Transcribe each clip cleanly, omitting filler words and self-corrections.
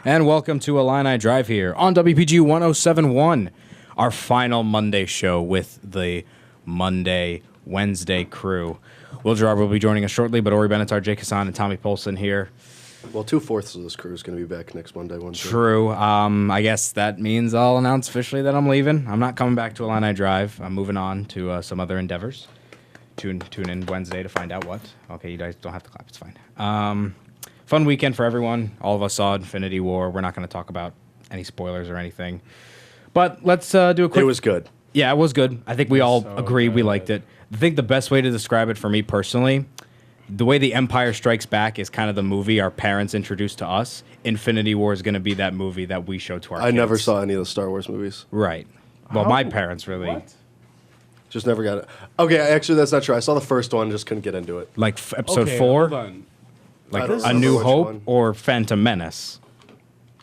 And welcome to Illini Drive here on WPGU 107.1, our final Monday show with the Wednesday crew. Will Gerard will be joining us shortly, but Ori Benatar, Jake Hassan, and Tommy Polson here. Well, 2/4 of this crew is going to be back next Monday. True. I guess that means I'll announce officially that I'm leaving. I'm not coming back to Illini Drive. I'm moving on to some other endeavors. Tune in Wednesday to find out what. Okay, you guys don't have to clap. It's fine. Fun weekend for everyone. All of us saw Infinity War. We're not going to talk about any spoilers or anything. But let's do a quick... It was good. Yeah, it was good. I think we all agree we liked it. I think the best way to describe it for me personally, the way The Empire Strikes Back is kind of the movie our parents introduced to us. Infinity War is going to be that movie that we show to our kids. I never saw any of the Star Wars movies. Right. Well, my parents really... What? Just never got it. Okay, actually, that's not true. I saw the first one, just couldn't get into it. Like episode 4? Hold on. Like I don't A remember New which Hope one. or Phantom Menace?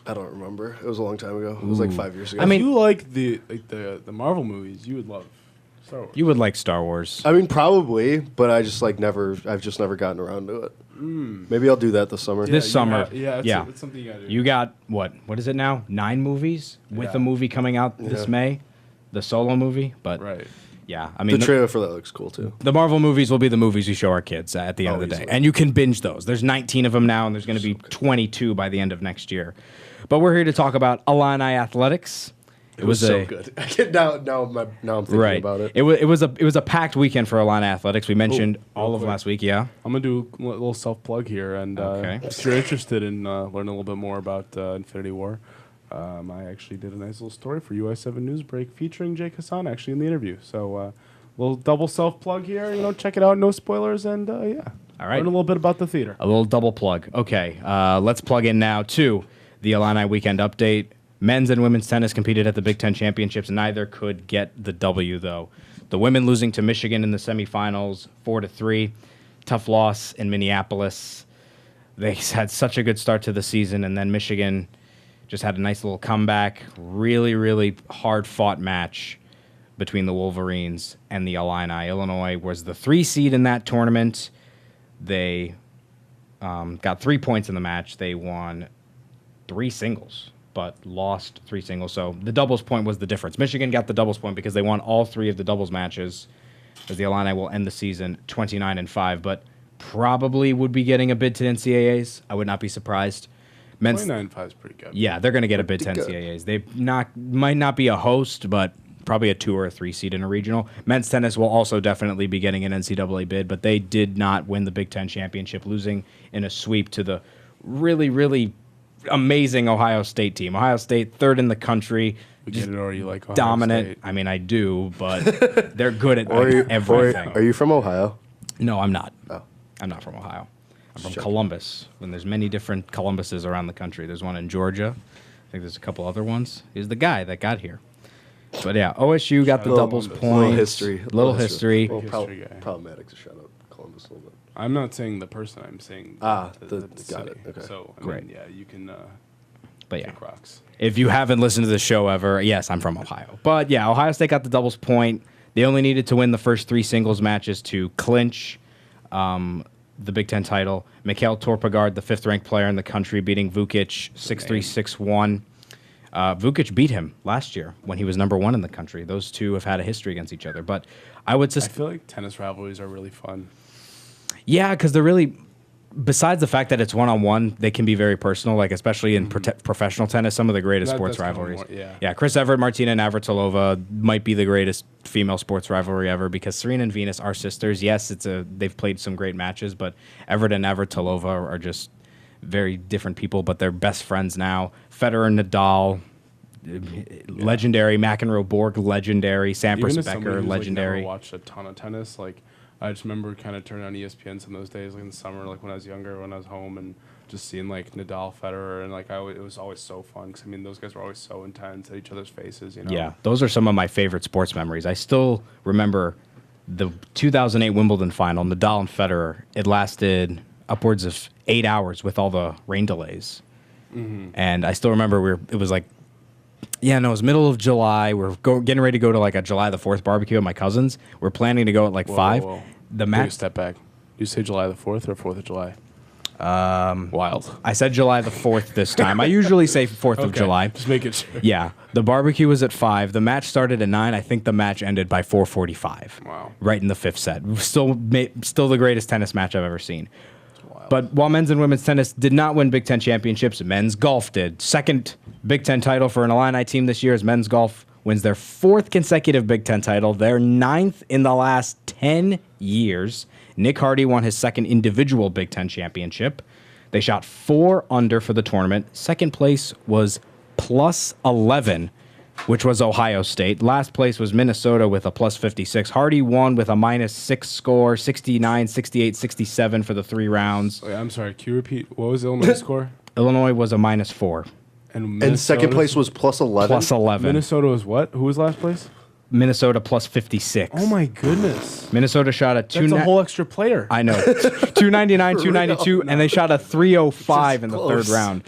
I don't remember. It was a long time ago. It was like 5 years ago. I mean- If you like the Marvel movies, you would love Star Wars. You would like Star Wars. I mean, probably, but I just like never. I've just never gotten around to it. Maybe I'll do that this summer. This summer. It's something you gotta do. You got, what is it now? 9 movies? With Yeah. a movie coming out this Yeah. May? The solo movie? But Right. yeah, I mean... The trailer for that looks cool too. The Marvel movies will be the movies we show our kids at the end of the day. easily. And you can binge those. There's 19 of them now, and there's going to be 22 by the end of next year. But we're here to talk about Illini athletics. It was so good. now I'm thinking about it. It was a packed weekend for Illini athletics. We mentioned all of quick. last week, yeah. I'm gonna do a little self plug here, and Okay. if you're interested in learning a little bit more about Infinity War, I actually did a nice little story for UI7 Newsbreak featuring Jake Hassan actually in the interview. So little double self plug here. Check it out. No spoilers, and yeah. All right. Learn a little bit about the theater. A little double plug. Okay, let's plug in now to the Illini weekend update. Men's and women's tennis competed at the Big Ten Championships. Neither could get the W, though. The women losing to Michigan in the semifinals, 4-3. Tough loss in Minneapolis. They had such a good start to the season, and then Michigan just had a nice little comeback. Really, really hard-fought match between the Wolverines and the Illini. Illinois was the 3 seed in that tournament. They got 3 points in the match. They won 3 singles, but lost 3 singles. So the doubles point was the difference. Michigan got the doubles point because they won all 3 of the doubles matches, as the Illini will end the season 29-5, but probably would be getting a bid to NCAAs. I would not be surprised. 29-5 is pretty good. Yeah, they're going to get a bid to Pretty good. NCAAs. They might not be a host, but probably a 2 or a 3 seed in a regional. Men's tennis will also definitely be getting an NCAA bid, but they did not win the Big Ten championship, losing in a sweep to the really, really amazing Ohio State team. Ohio State, 3rd in the country. We get it, or you like Ohio Dominant. State. I mean, I do, but they're good at Or everything. are you from Ohio? No, I'm not. Oh. I'm not from Ohio. I'm from Sure. Columbus. And there's many different Columbuses around the country. There's one in Georgia. I think there's a couple other ones. He's the guy that got here. But yeah, OSU got the doubles Columbus. point. Little history. Little history. Well, History guy. problematic to shout out Columbus a little bit. I'm not saying the person. I'm saying The the got city. it. Okay. So Great. I mean, yeah, you can But yeah, kick rocks. if you haven't listened to the show ever, yes, I'm from Ohio. But yeah, Ohio State got the doubles point. They only needed to win the first 3 singles matches to clinch the Big Ten title. Mikhail Torpegard, the 5th-ranked player in the country, beating Vukic 6-3, 6-1. Vukic beat him last year when he was number 1 in the country. Those two have had a history against each other. But I would I just... feel like tennis rivalries are really fun. Yeah, because they're really... Besides the fact that it's one-on-one, they can be very personal, like especially in professional tennis, some of the greatest sports that's kinda rivalries. more- yeah. Yeah, Chris Evert, Martina Navratilova might be the greatest female sports rivalry ever because Serena and Venus are sisters. Yes, they've played some great matches, but Evert and Navratilova are just very different people, but they're best friends now. Federer and Nadal, legendary. McEnroe Borg, legendary. Sampras Even as somebody Becker, who's, legendary. Like, never watched a ton of tennis, like I just remember kind of turning on ESPN some of those days, like in the summer, like when I was younger, when I was home, and just seeing like Nadal, Federer, and like it was always so fun because I mean those guys were always so intense at each other's faces, you know. Yeah, those are some of my favorite sports memories. I still remember the 2008 Wimbledon final, Nadal and Federer. It lasted upwards of 8 hours with all the rain delays. And I still remember it was middle of July. We're getting ready to go to like a July the 4th barbecue at my cousin's. We're planning to go at like 5. Whoa. The Take a match. step back. You say July the 4th or 4th of July? Wild. I said July the 4th this time. I usually say 4th of July. Just make it sure. Yeah. The barbecue was at 5. The match started at 9. I think the match ended by 4:45. Wow. Right in the 5th set. Still the greatest tennis match I've ever seen. But while men's and women's tennis did not win Big Ten championships, men's golf did. Second Big Ten title for an Illini team this year as men's golf wins their 4th consecutive Big Ten title, their 9th in the last 10 years. Nick Hardy won his second individual Big Ten championship. They shot 4 under for the tournament. Second place was plus 11, which was Ohio State. Last place was Minnesota with a plus 56. Hardy won with a minus 6 score, 69, 68, 67 for the 3 rounds. Wait, I'm sorry. Can you repeat? What was Illinois' score? Illinois was a minus 4. And second place was plus 11? Plus 11. Minnesota was what? Who was last place? Minnesota plus 56. Oh, my goodness. Minnesota shot a That's a whole extra player. I know. 299, 292, and they shot a 305 in the close. 3rd round.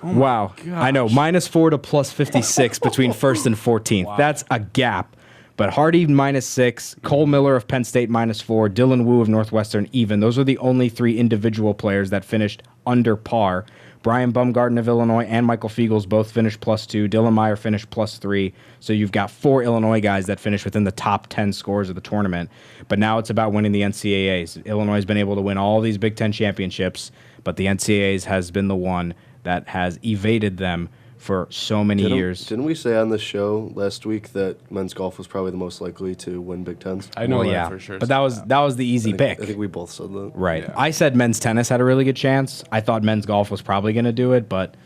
Wow. I know. Minus 4 to plus 56 between 1st and 14th. Wow. That's a gap. But Hardy minus 6, Cole Miller of Penn State minus 4, Dylan Wu of Northwestern even. Those are the only 3 individual players that finished under par. Brian Bumgarden of Illinois and Michael Fiegels both finished plus 2. Dylan Meyer finished plus 3. So you've got 4 Illinois guys that finished within the top 10 scores of the tournament. But now it's about winning the NCAAs. Illinois has been able to win all these Big Ten championships, but the NCAAs has been the one that has evaded them for so many years. Didn't we say on the show last week that men's golf was probably the most likely to win Big Tens? I know Well, that yeah, for sure. but that was the easy pick. I think we both said that. Right. Yeah. I said men's tennis had a really good chance. I thought men's golf was probably going to do it, but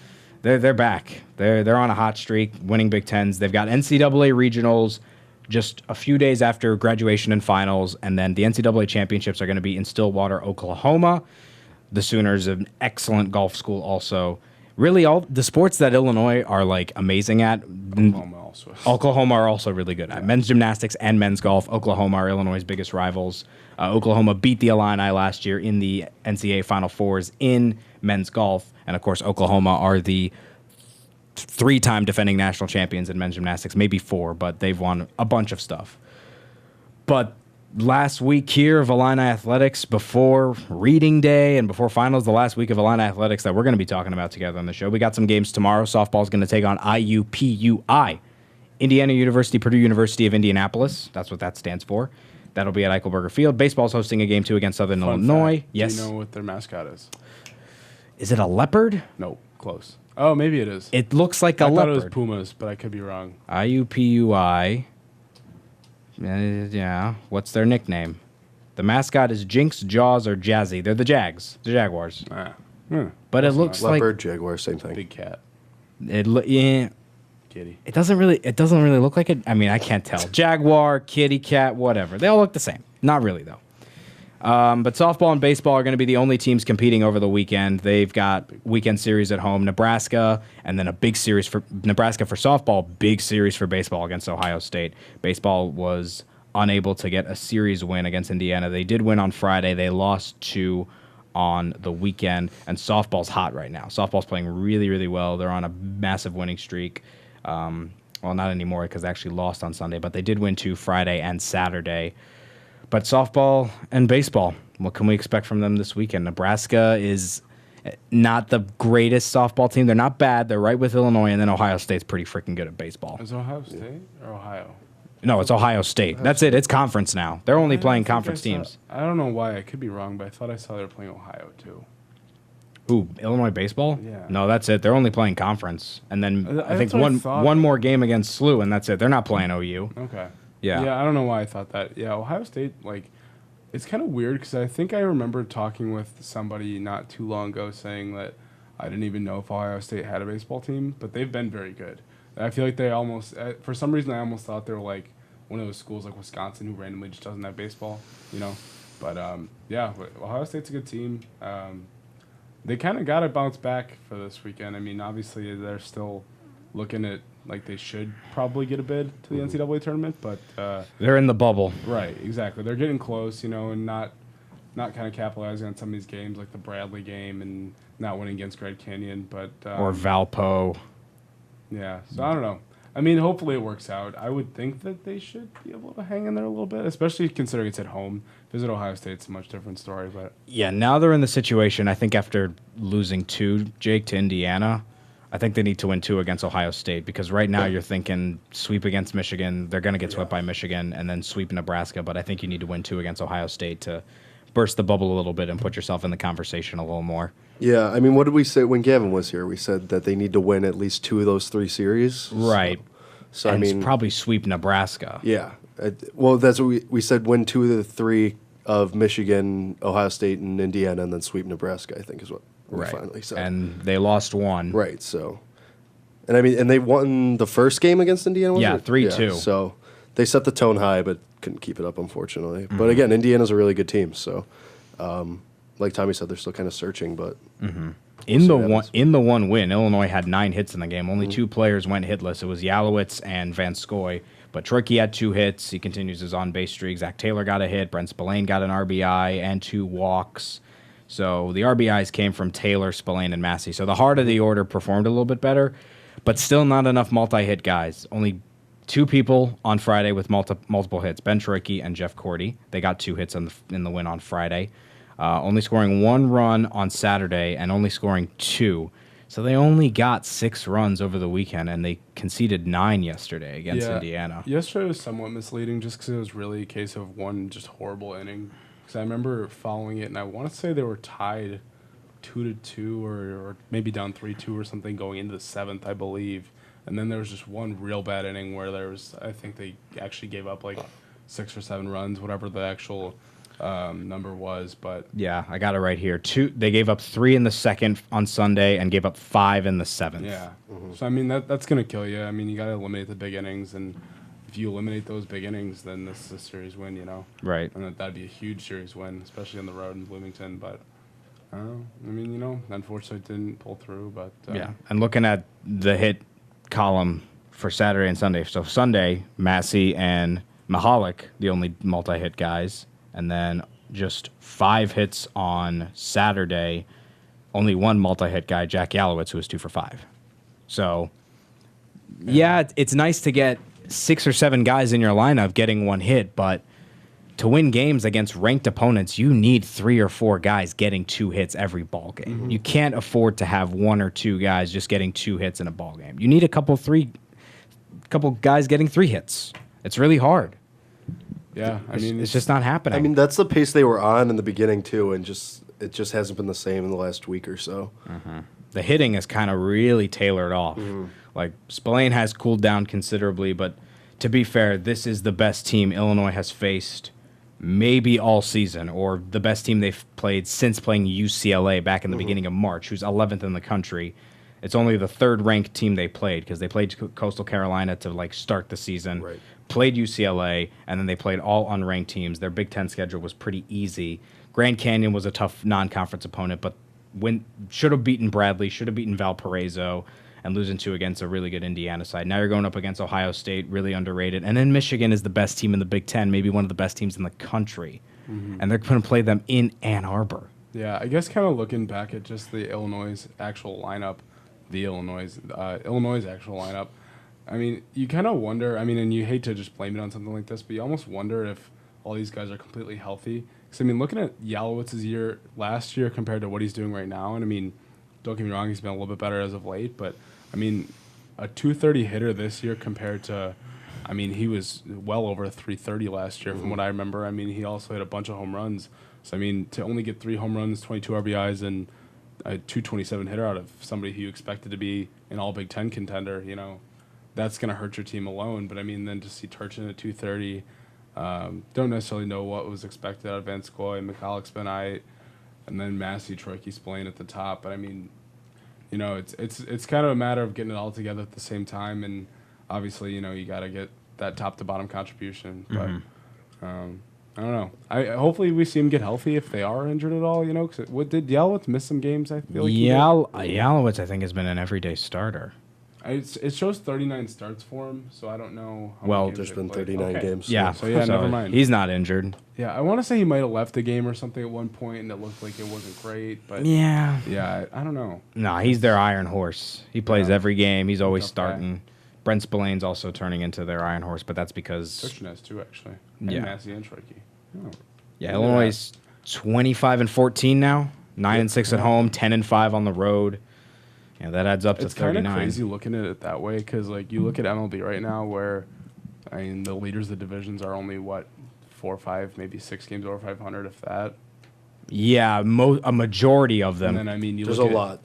they're back. They're on a hot streak, winning Big Tens. They've got NCAA regionals just a few days after graduation and finals, and then the NCAA championships are going to be in Stillwater, Oklahoma. The Sooners, an excellent golf school also. Really, all the sports that Illinois are like amazing at, Oklahoma are also really good at. Men's gymnastics and men's golf. Oklahoma are Illinois' biggest rivals. Oklahoma beat the Illini last year in the NCAA Final Fours in men's golf. And, of course, Oklahoma are the 3-time defending national champions in men's gymnastics, maybe 4, but they've won a bunch of stuff. But last week here of Illini Athletics, before reading day and before finals, the last week of Illini Athletics that we're going to be talking about together on the show. We got some games tomorrow. Softball is going to take on IUPUI, Indiana University, Purdue University of Indianapolis. That's what that stands for. That'll be at Eichelberger Field. Baseball's hosting a game 2 against Southern Illinois. Fact. Yes. Do you know what their mascot is? Is it a leopard? No, close. Oh, maybe it is. It looks like a I leopard. thought it was Pumas, but I could be wrong. IUPUI. Yeah. What's their nickname? The mascot is Jinx, Jaws, or Jazzy. They're the Jags. The Jaguars. But it looks like Leopard, jaguar, same thing. Big cat. yeah. Kitty. It doesn't really look like it. I mean, I can't tell. Jaguar, kitty cat, whatever. They all look the same. Not really though. But softball and baseball are going to be the only teams competing over the weekend. They've got weekend series at home, Nebraska, and then a big series for Nebraska for softball, big series for baseball against Ohio State. Baseball was unable to get a series win against Indiana. They did win on Friday. They lost 2 on the weekend, and softball's hot right now. Softball's playing really, really well. They're on a massive winning streak. Well, not anymore because they actually lost on Sunday, but they did win 2 Friday and Saturday. But softball and baseball, what can we expect from them this weekend? Nebraska is not the greatest softball team. They're not bad. They're right with Illinois, and then Ohio State's pretty freaking good at baseball. Is it Ohio State or Ohio? No, it's Ohio State. That's it. It's conference now. They're only playing conference teams. I don't know why. I could be wrong, but I thought I saw they were playing Ohio, too. Ooh, Illinois baseball? Yeah. No, that's it. They're only playing conference. And then I think That's what I thought. one more game against SLU, and that's it. They're not playing OU. Okay. Yeah. Yeah, I don't know why I thought that. Yeah, Ohio State, like, it's kind of weird because I think I remember talking with somebody not too long ago saying that I didn't even know if Ohio State had a baseball team, but they've been very good. I feel like they almost, for some reason, I almost thought they were like one of those schools like Wisconsin who randomly just doesn't have baseball, you know? But, yeah, Ohio State's a good team. They kind of got to bounce back for this weekend. I mean, obviously, they're still looking at, like, they should probably get a bid to the NCAA tournament, but They're in the bubble. right, exactly. They're getting close, you know, and not kind of capitalizing on some of these games like the Bradley game and not winning against Grand Canyon, but Or Valpo. yeah. So I don't know. I mean, hopefully it works out. I would think that they should be able to hang in there a little bit, especially considering it's at home. Visit Ohio State, it's a much different story. But Yeah, now they're in the situation, I think after losing 2, Jake, to Indiana, I think they need to win 2 against Ohio State because right now you're thinking sweep against Michigan. They're going to get swept by Michigan and then sweep Nebraska. But I think you need to win 2 against Ohio State to burst the bubble a little bit and put yourself in the conversation a little more. Yeah, I mean, what did we say when Gavin was here? We said that they need to win at least 2 of those 3 series. Right. So And I mean, probably sweep Nebraska. yeah. Well, that's what we said. Win 2 of the 3 of Michigan, Ohio State, and Indiana, and then sweep Nebraska. I think is what we finally said. And they lost 1. Right. So, and I mean, and they won the first game against Indiana. Was Yeah, it? 3-2. So they set the tone high, but couldn't keep it up, unfortunately. Mm-hmm. But again, Indiana's a really good team. So, like Tommy said, they're still kind of searching, but. In see the what one happens. win, Illinois had 9 hits in the game. Only 2 players went hitless. It was Yalowitz and Van Scoy. But Troicki had 2 hits. He continues his on-base streak. Zach Taylor got a hit. Brent Spillane got an RBI and 2 walks. So the RBIs came from Taylor, Spillane, and Massey. So the heart of the order performed a little bit better, but still not enough multi-hit guys. Only 2 people on Friday with multiple hits, Ben Troicki and Jeff Cordy. They got 2 hits in the win on Friday. Only scoring 1 run on Saturday and only scoring 2. So they only got 6 runs over the weekend, and they conceded 9 yesterday against Indiana. Yesterday was somewhat misleading just because it was really a case of one just horrible inning. Because I remember following it, and I want to say they were tied 2-2 or maybe down 3-2 or something going into the 7th, I believe. And then there was just one real bad inning where I think they actually gave up like 6 or 7 runs, whatever the actual number was. But Yeah, I got it right here. 2. They gave up 3 in the 2nd on Sunday and gave up 5 in the 7th. yeah, so I mean that's gonna kill you. I mean you got to eliminate the big innings, and if you eliminate those big innings, then this is a series win. Right. And that'd be a huge series win, especially on the road in Bloomington. But I don't know. I mean, unfortunately it didn't pull through. But Yeah, and looking at the hit column for Saturday and Sunday. So Sunday, Massey and Mahalik, the only multi-hit guys, and then just 5 hits on Saturday. Only 1 multi-hit guy, Jack Yalowitz, who was 2 for 5. So, yeah, it's nice to get 6 or 7 guys in your lineup getting 1 hit, but to win games against ranked opponents, you need 3 or 4 guys getting 2 hits every ball game. Mm-hmm. You can't afford to have 1 or 2 guys just getting 2 hits in a ball game. You need a couple guys getting 3 hits. It's really hard. yeah, I mean It's just not happening. I mean, that's the pace they were on in the beginning too, and it just hasn't been the same in the last week or so. the hitting is kind of really tailored off. Like Spillane has cooled down considerably, but to be fair, this is the best team Illinois has faced maybe all season, or the best team they've played since playing UCLA back in the beginning of March, who's 11th in the country. It's only the 3rd ranked team they played because they played Coastal Carolina to like start the season, Right. played UCLA, and then they played all unranked teams. Their Big Ten schedule was pretty easy. Grand Canyon was a tough non-conference opponent, but should have beaten Bradley, should have beaten Valparaiso, and losing 2 against a really good Indiana side. Now you're going up against Ohio State, really underrated. And then Michigan is the best team in the Big Ten, maybe one of the best teams in the country. And they're going to play them in Ann Arbor. Yeah, I guess kind of looking back at just the Illinois' actual lineup, Illinois' actual lineup, I mean, you kind of wonder, I mean, and you hate to just blame it on something like this, but you almost wonder if all these guys are completely healthy. Because, I mean, looking at Yalowitz's year last year compared to what he's doing right now, and I mean, don't get me wrong, he's been a little bit better as of late, but, I mean, a 230 hitter this year compared to, I mean, he was well over 330 last year from what I remember. I mean, he also hit a bunch of home runs. So, I mean, to only get 3 home runs, 22 RBIs, and a 227 hitter out of somebody who you expected to be an all Big Ten contender, that's going to hurt your team alone. But, I mean, then to see Turchin at 230, don't necessarily know what was expected out of Van Scoy, McCulloch's been and then Massey, Troicki, Spillane at the top. But, I mean, it's kind of a matter of getting it all together at the same time. And obviously, you got to get that top to bottom contribution. But I don't know. Hopefully we see him get healthy if they are injured at all. Cause did Yalowitz miss some games? I feel like Yalowitz, I think, has been an everyday starter. It shows 39 starts for him, so I don't know. There's been 39 games. Yeah, so never mind. He's not injured. Yeah, I want to say he might have left the game or something at one point, and it looked like it wasn't great. But Yeah, I don't know. No, he's their iron horse. He plays every game. He's always Tough starting. guy. Brent Spillane's also turning into their iron horse, but that's because Christian has two, actually. And Yeah. Massey and Shrikey. Oh. yeah, Look at Illinois is 25-14 now, 9-6 at home, 10-5 on the road. Yeah, that adds up to It's kind 39. of crazy looking at it that way because, like, you look at MLB right now where, I mean, the leaders of the divisions are only, 4 or 5, maybe 6 games over 500, if that. Yeah, a majority of them. And then, I mean, There's a lot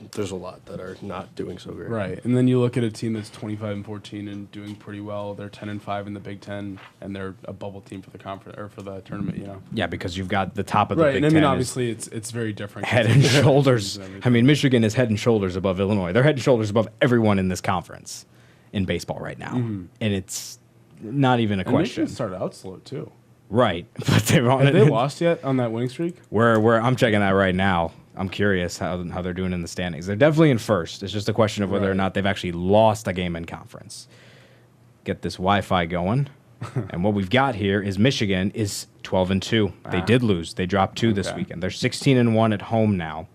that are not doing so great. Right, and then you look at a team that's 25-14 and doing pretty well. They're 10-5 in the Big Ten, and they're a bubble team for the conference or for the tournament. You know. Yeah, because you've got the top of the Right, Big and I Ten mean, is obviously, it's very different. head and shoulders. I mean, Michigan is head and shoulders above Illinois. They're head and shoulders above everyone in this conference in baseball right now, and it's not even a And question. Michigan started out slow too. Right, but they're on Have it. they lost yet on that winning streak? Where I'm checking that right now. I'm curious how they're doing in the standings. They're definitely in first. It's just a question of whether or Right. not they've actually lost a game in conference. Get this Wi-Fi going. And what we've got here is Michigan is 12-2. They did lose. They dropped 2 this Okay. weekend. They're 16-1 at home now.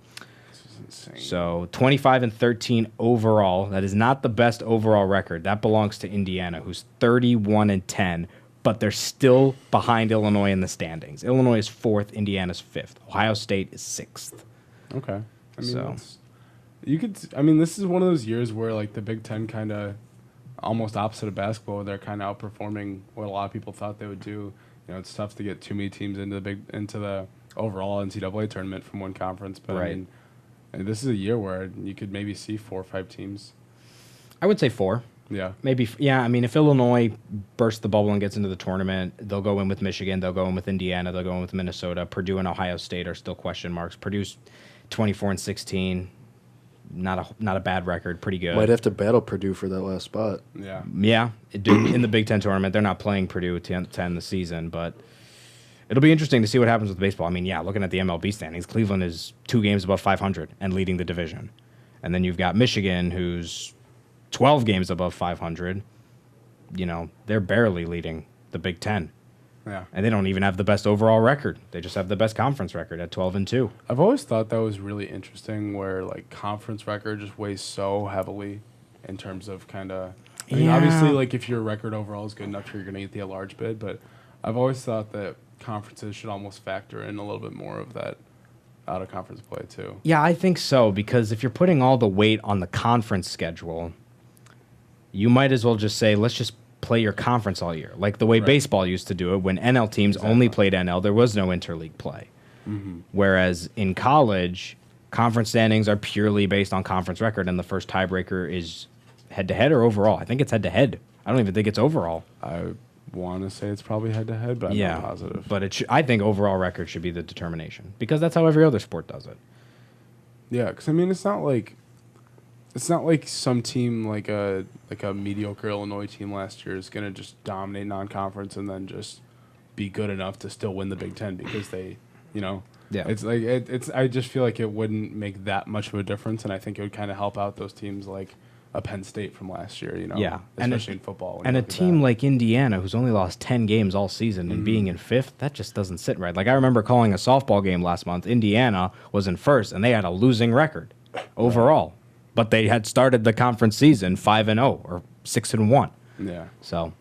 This is insane. So 25-13 overall. That is not the best overall record. That belongs to Indiana, who's 31-10. But they're still behind Illinois in the standings. Illinois is 4th, Indiana's 5th. Ohio State is 6th. Okay. I mean, So- that's- you could. I mean, this is one of those years where like the Big Ten kind of almost opposite of basketball. Where they're kind of outperforming what a lot of people thought they would do. You know, it's tough to get too many teams into the overall NCAA tournament from one conference. But Right. I mean, this is a year where you could maybe see 4 or 5 teams. I would say 4. Yeah. Maybe, yeah. I mean, if Illinois bursts the bubble and gets into the tournament, they'll go in with Michigan, they'll go in with Indiana, they'll go in with Minnesota. Purdue and Ohio State are still question marks. Purdue's 24-16, not a bad record, pretty good. Might have to battle Purdue for that last spot. Yeah. Yeah, in the Big Ten tournament, they're not playing Purdue to end the season, but it'll be interesting to see what happens with baseball. I mean, yeah, looking at the MLB standings, Cleveland is 2 games above 500 and leading the division, and then you've got Michigan, who's 12 games above 500. You know, they're barely leading the Big Ten. Yeah. And they don't even have the best overall record. They just have the best conference record at 12-2. I've always thought that was really interesting where like conference record just weighs so heavily in terms of kind of I mean, Yeah. obviously like if your record overall is good enough you're going to get the at-large bid, but I've always thought that conferences should almost factor in a little bit more of that out of conference play too. Yeah, I think so, because if you're putting all the weight on the conference schedule, you might as well just say, let's just play your conference all year. Like the way Right. baseball used to do it when NL teams only played NL, there was no interleague play. Whereas in college, conference standings are purely based on conference record, and the first tiebreaker is head-to-head or overall. I think it's head-to-head. I don't even think it's overall. I want to say it's probably head-to-head, but I'm not positive. But I think overall record should be the determination, because that's how every other sport does it. Yeah, because I mean, it's not like some team like a mediocre Illinois team last year is gonna just dominate non-conference and then just be good enough to still win the Big Ten because they, you know, Yeah. It's like it's. I just feel like it wouldn't make that much of a difference, and I think it would kind of help out those teams like a Penn State from last year. You know, Yeah, especially in football. when And you a look at team that. like Indiana, who's only lost 10 games all season and being in 5th, that just doesn't sit right. Like, I remember calling a softball game last month. Indiana was in 1st, and they had a losing record overall. But they had started the conference season 5-0 or 6-1. Yeah. So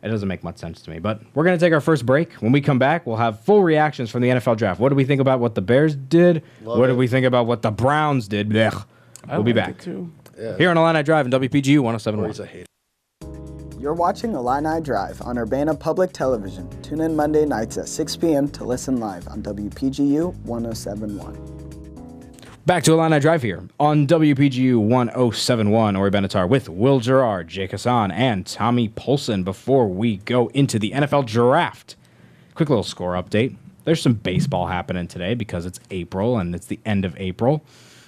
it doesn't make much sense to me. But we're going to take our first break. When we come back, we'll have full reactions from the NFL draft. What do we think about what the Bears did? What do we think about what the Browns did? Blech. We'll be liked back. it too. Yeah. Here on Illini Drive in WPGU Or he's 107.1. a hater. You're watching Illini Drive on Urbana Public Television. Tune in Monday nights at 6 p.m. to listen live on WPGU 107.1. Back to Illini Drive here on WPGU 107.1, Ori Benatar with Will Gerard, Jake Hassan, and Tommy Polson. Before we go into the NFL draft, quick little score update. There's some baseball happening today because it's April and it's the end of April.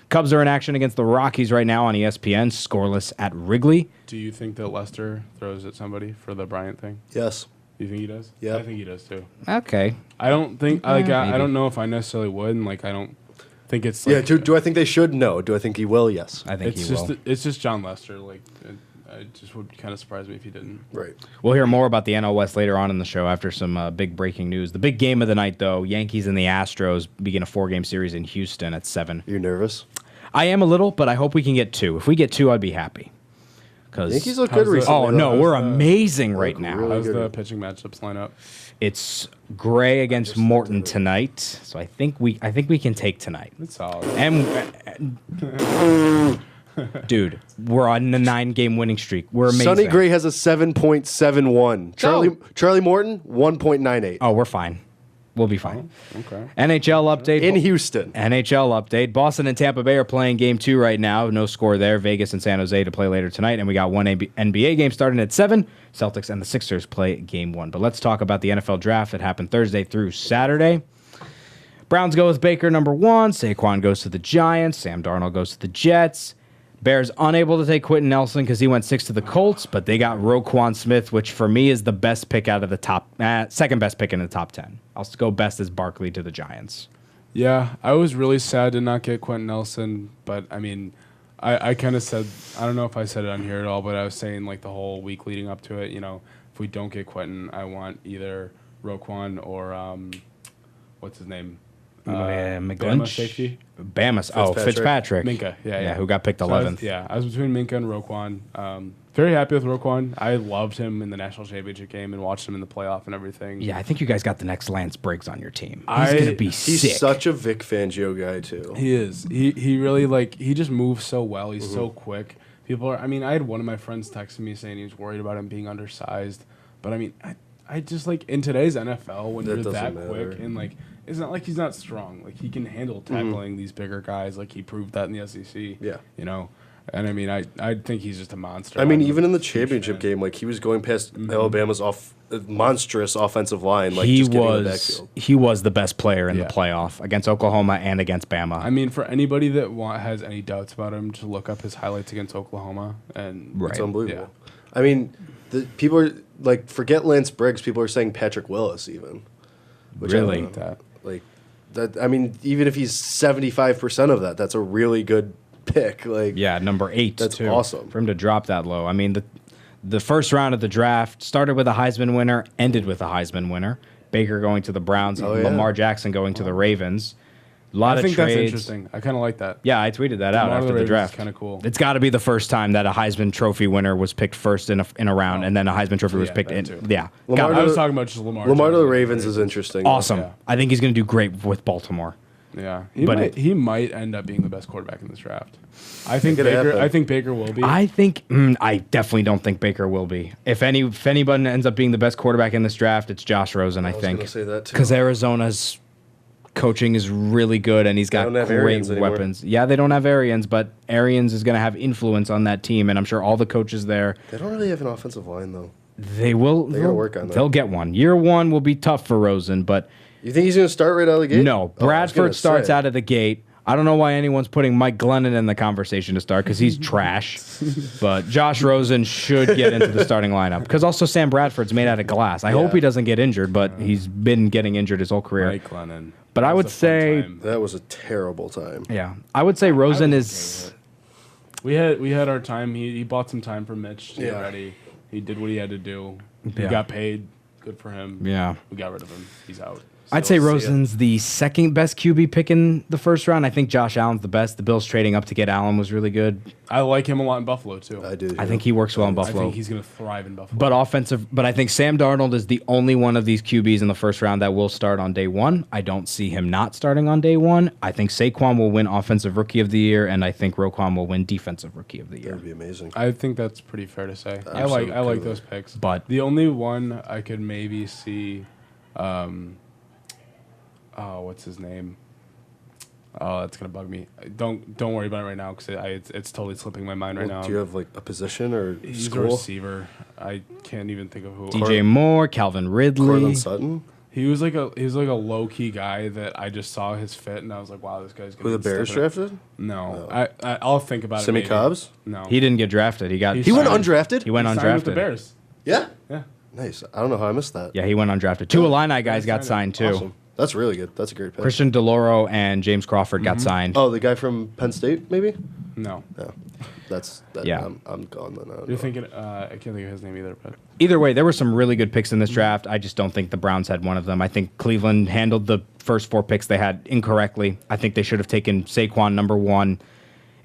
Cubs are in action against the Rockies right now on ESPN, scoreless at Wrigley. Do you think that Lester throws at somebody for the Bryant thing? Yes. Do you think he does? Yeah. I think he does too. Okay. I don't think I maybe. don't know if I necessarily would, and like I don't think it's Yeah. like, Do I think they should? No. Do I think he will? Yes. I think it's he just will. it's just John Lester. Like it just would kind of surprise me if he didn't. Right. We'll hear more about the NL West later on in the show after some big breaking news. The big game of the night, though, Yankees and the Astros begin a 4-game series in Houston at 7. You nervous? I am a little, but I hope we can get 2. If we get 2, I'd be happy. because Yankees look How's good the- recently. oh no, though. we're amazing right now. really How's good. the pitching matchups line up? It's Gray against Morton tonight, so I think we can take tonight. It's solid. And dude, we're on a 9-game winning streak. We're amazing. Sonny Gray has a 7.71. Charlie Morton 1.98. Oh, we're fine. We'll be fine. Okay. NHL update. In Houston. NHL update. Boston and Tampa Bay are playing game 2 right now. No score there. Vegas and San Jose to play later tonight. And we got one NBA game starting at 7. Celtics and the Sixers play game 1. But let's talk about the NFL draft that happened Thursday through Saturday. Browns go with Baker number 1. Saquon goes to the Giants. Sam Darnold goes to the Jets. Bears unable to take Quentin Nelson because he went 6 to the Colts, but they got Roquan Smith, which for me is the best pick out of the top, second best pick in the top 10. I'll go best as Barkley to the Giants. Yeah, I was really sad to not get Quentin Nelson, but I mean, I kind of said, I don't know if I said it on here at all, but I was saying like the whole week leading up to it, you know, if we don't get Quentin, I want either Roquan or what's his name? Bama McGlinch? safety. Fitzpatrick. Minka, yeah. who got picked So 11th. I was between Minka and Roquan. Very happy with Roquan. I loved him in the national championship game and watched him in the playoff and everything. Yeah, I think you guys got the next Lance Briggs on your team. He's I- going to be He's sick. such a Vic Fangio guy, too. He is. He really he just moves so well. He's so quick. People are. I mean, I had one of my friends texting me saying he was worried about him being undersized, but I mean, I just in today's NFL when That you're doesn't that quick matter. and it's not like he's not strong. Like he can handle tackling these bigger guys. Like he proved that in the SEC. Yeah. You know. And I mean, I think he's just a monster. I mean, I'm a even in the huge championship fan. game, he was going past Alabama's monstrous offensive line. he just getting in the was backfield. he was the best player in Yeah. the playoff against Oklahoma and against Bama. I mean, for anybody that has any doubts about him, to look up his highlights against Oklahoma and Right. It's unbelievable. Yeah. I mean, people are forget Lance Briggs. People are saying Patrick Willis even. Which I don't Really? know. that. That. I mean, even if he's 75% of that, that's a really good pick. Yeah, number 8. That's too, awesome. for him to drop that low. I mean, the first round of the draft started with a Heisman winner, ended with a Heisman winner. Baker going to the Browns, Oh, yeah. Lamar Jackson going to the Ravens. A lot I of think trades. that's interesting. I kind of like that. Yeah, I tweeted that out Lamar to after the the Ravens draft. is kinda cool. It's got to be the first time that a Heisman Trophy winner was picked first in a round, and then a Heisman Trophy was Yeah, picked that in. too. Yeah, Lamar Got- I was talking about just Lamar Lamar. to the generally. Ravens is interesting. awesome. Yeah. I think he's going to do great with Baltimore. Yeah, But he might end up being the best quarterback in this draft. I think It could Baker. happen. I think Baker will be. I definitely don't think Baker will be. If anybody ends up being the best quarterback in this draft, it's Josh Rosen. I was think gonna say that, too. because Arizona's coaching is really good and he's got don't have great Arians anymore. weapons. Yeah, they don't have Arians, but Arians is going to have influence on that team, and I'm sure all the coaches there They don't really have an offensive line though. they will. They gotta work on that. They'll get one. Year 1 will be tough for Rosen, but You think he's going to start right out of the gate? no. Oh, I was gonna Bradford starts say. out of the gate. I don't know why anyone's putting Mike Glennon in the conversation to start because he's trash. But Josh Rosen should get into the starting lineup because also Sam Bradford's made out of glass. I hope he doesn't get injured, but he's been getting injured his whole career. Mike Glennon. But I That would was a fun say- time. That was a terrible time. Yeah, I would say Rosen is. We had our time. He bought some time for Mitch to get Yeah. ready. He did what he had to do. He Yeah. got paid. Good for him. Yeah. We got rid of him. He's out. I'd So say we'll see Rosen's the second best QB pick in the first round. I think Josh Allen's the best. The Bills trading up to get Allen was really good. I like him a lot in Buffalo too. I do. I think he works well in I Buffalo. think he's gonna thrive in Buffalo. But I think Sam Darnold is the only one of these QBs in the first round that will start on day 1. I don't see him not starting on day 1. I think Saquon will win Offensive Rookie of the Year, and I think Roquan will win Defensive Rookie of the That Year. would be amazing. I think that's pretty fair to say. I Absolutely. like those picks. But- the only one I could maybe see, what's his name? Oh, that's gonna bug me. Don't worry about it right now because it's totally slipping my mind right now. Do you have a position or He's a school? receiver. I can't even think of who. DJ Moore, Calvin Ridley. Cortland Sutton? He was like a low key guy that I just saw his fit and I was like, wow, this guy's gonna Who the be Bears stepping up. drafted? No, I'll think about it. Simi maybe. Cobbs? No, He didn't get drafted. He He went signed. undrafted? He went He signed with the undrafted. Bears. Yeah. Yeah. Nice. I don't know how I missed that. Yeah, he went undrafted. 2 Illini guys got signed signed too. Awesome. That's really good. That's a great pick. Christian DeLauro and James Crawford got signed. Oh, the guy from Penn State, maybe? No, No. That's that. Yeah. I'm gone then. I don't you're know. thinking. I can't think of his name either. But Either way, there were some really good picks in this draft. I just don't think the Browns had one of them. I think Cleveland handled the first 4 picks they had incorrectly. I think they should have taken Saquon number 1.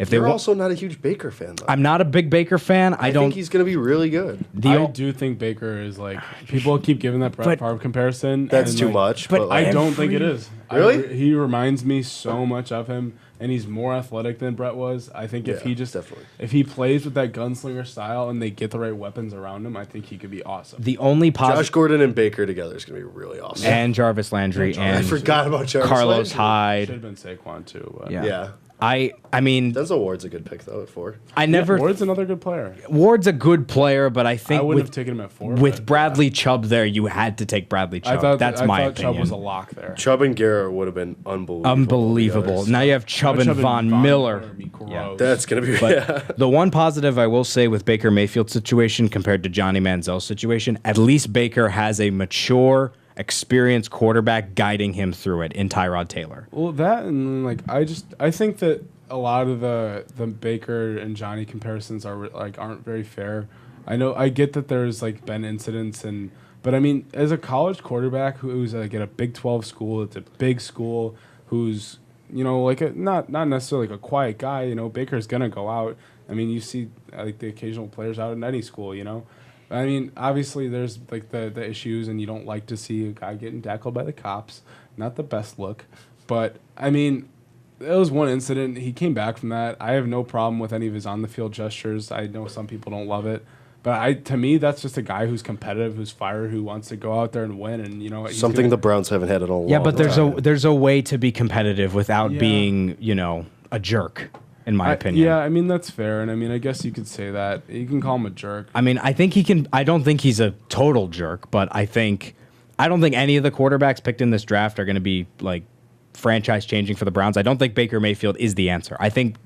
If they You're wa- also not a huge Baker fan, though. I'm not a big Baker fan. I don't think he's going to be really good. I do think Baker is like people keep giving that Brett Favre comparison. That's and, too like, much. but like, I don't think it is. Really? He reminds me so much of him, and he's more athletic than Brett was. I think if he just definitely. if he plays with that gunslinger style and they get the right weapons around him, I think he could be awesome. the only Josh positive Gordon and Baker together is going to be really awesome. and Jarvis Landry I and forgot about Jarvis Carlos Landry. Hyde. Should have been Saquon too. But. Yeah. Yeah. I mean, Denzel Ward's a good pick, though, at 4. I never. Ward's another good player. Ward's a good player, but I I think wouldn't have with, taken him at 4. with but Bradley Chubb there, you had to take Bradley Chubb. That's my I thought opinion. Chubb was a lock there. Chubb and Garrett would have been unbelievable. Unbelievable. together. Now you have Chubb and Von Miller. would be gross. Yeah. That's going to be... But the one positive I will say with Baker Mayfield's situation compared to Johnny Manziel's situation, at least Baker has a mature, experienced quarterback guiding him through it in Tyrod Taylor. Well, that and like I think that a lot of the Baker and Johnny comparisons aren't very fair. I get that there's like been incidents but I mean as a college quarterback who's like at a Big 12 school, it's a big school, who's like not necessarily like a quiet guy. Baker's gonna go out. I mean, you see like the occasional players out in any school. I mean, obviously there's like the issues, and you don't like to see a guy getting tackled by the cops. Not the best look, but I mean. It was one incident. He came back from that. I have no problem with any of his on-the-field gestures. I know some people don't love it. But to me, that's just a guy who's competitive, who's fire, who wants to go out there and win. And he's Something the Browns haven't had in a long time. Yeah, but there's a way to be competitive without being, a jerk, in my opinion. Yeah, I mean, that's fair. And I mean, I guess you could say that. You can call him a jerk. I mean, I think he can. I don't think he's a total jerk, but I don't think any of the quarterbacks picked in this draft are going to be like franchise changing for the Browns. I don't think Baker Mayfield is the answer. I think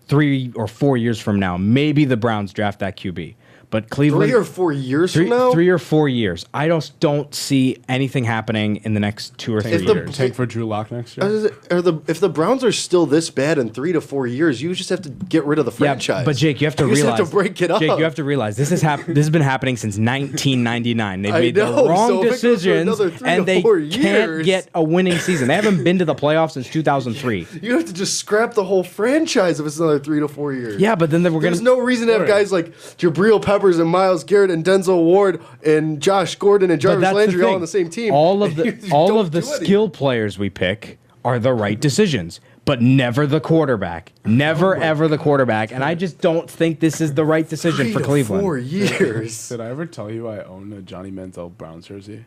3 or 4 years from now, maybe the Browns draft that QB. But Cleveland 3 or 4 years from now? 3 or 4 years. I just don't see anything happening in the next 2 or 3 years. Tank for Drew Lock next year. If the Browns are still this bad in 3 to 4 years, you just have to get rid of the franchise. Yeah, but Jake, you have to You just realize. have to break it up. Jake, you have to realize this has been happening since 1999. They've I made know, the wrong so if it goes for decisions, another 3 and to they 4 can't years- get a winning season. They haven't been to the playoffs since 2003. You have to just scrap the whole franchise if it's another 3 to 4 years. Yeah, but then we're going There's to. no reason to have guys like Jabril Peppers and Myles Garrett and Denzel Ward and Josh Gordon and Jarvis Landry all on the same team. All of the You all don't of the do anything. skill players we pick are the right decisions, but never the quarterback. Never ever the quarterback. And I just don't think this is the right decision 3 for to Cleveland. 4 years. Did I ever tell you I own a Johnny Manziel Browns jersey?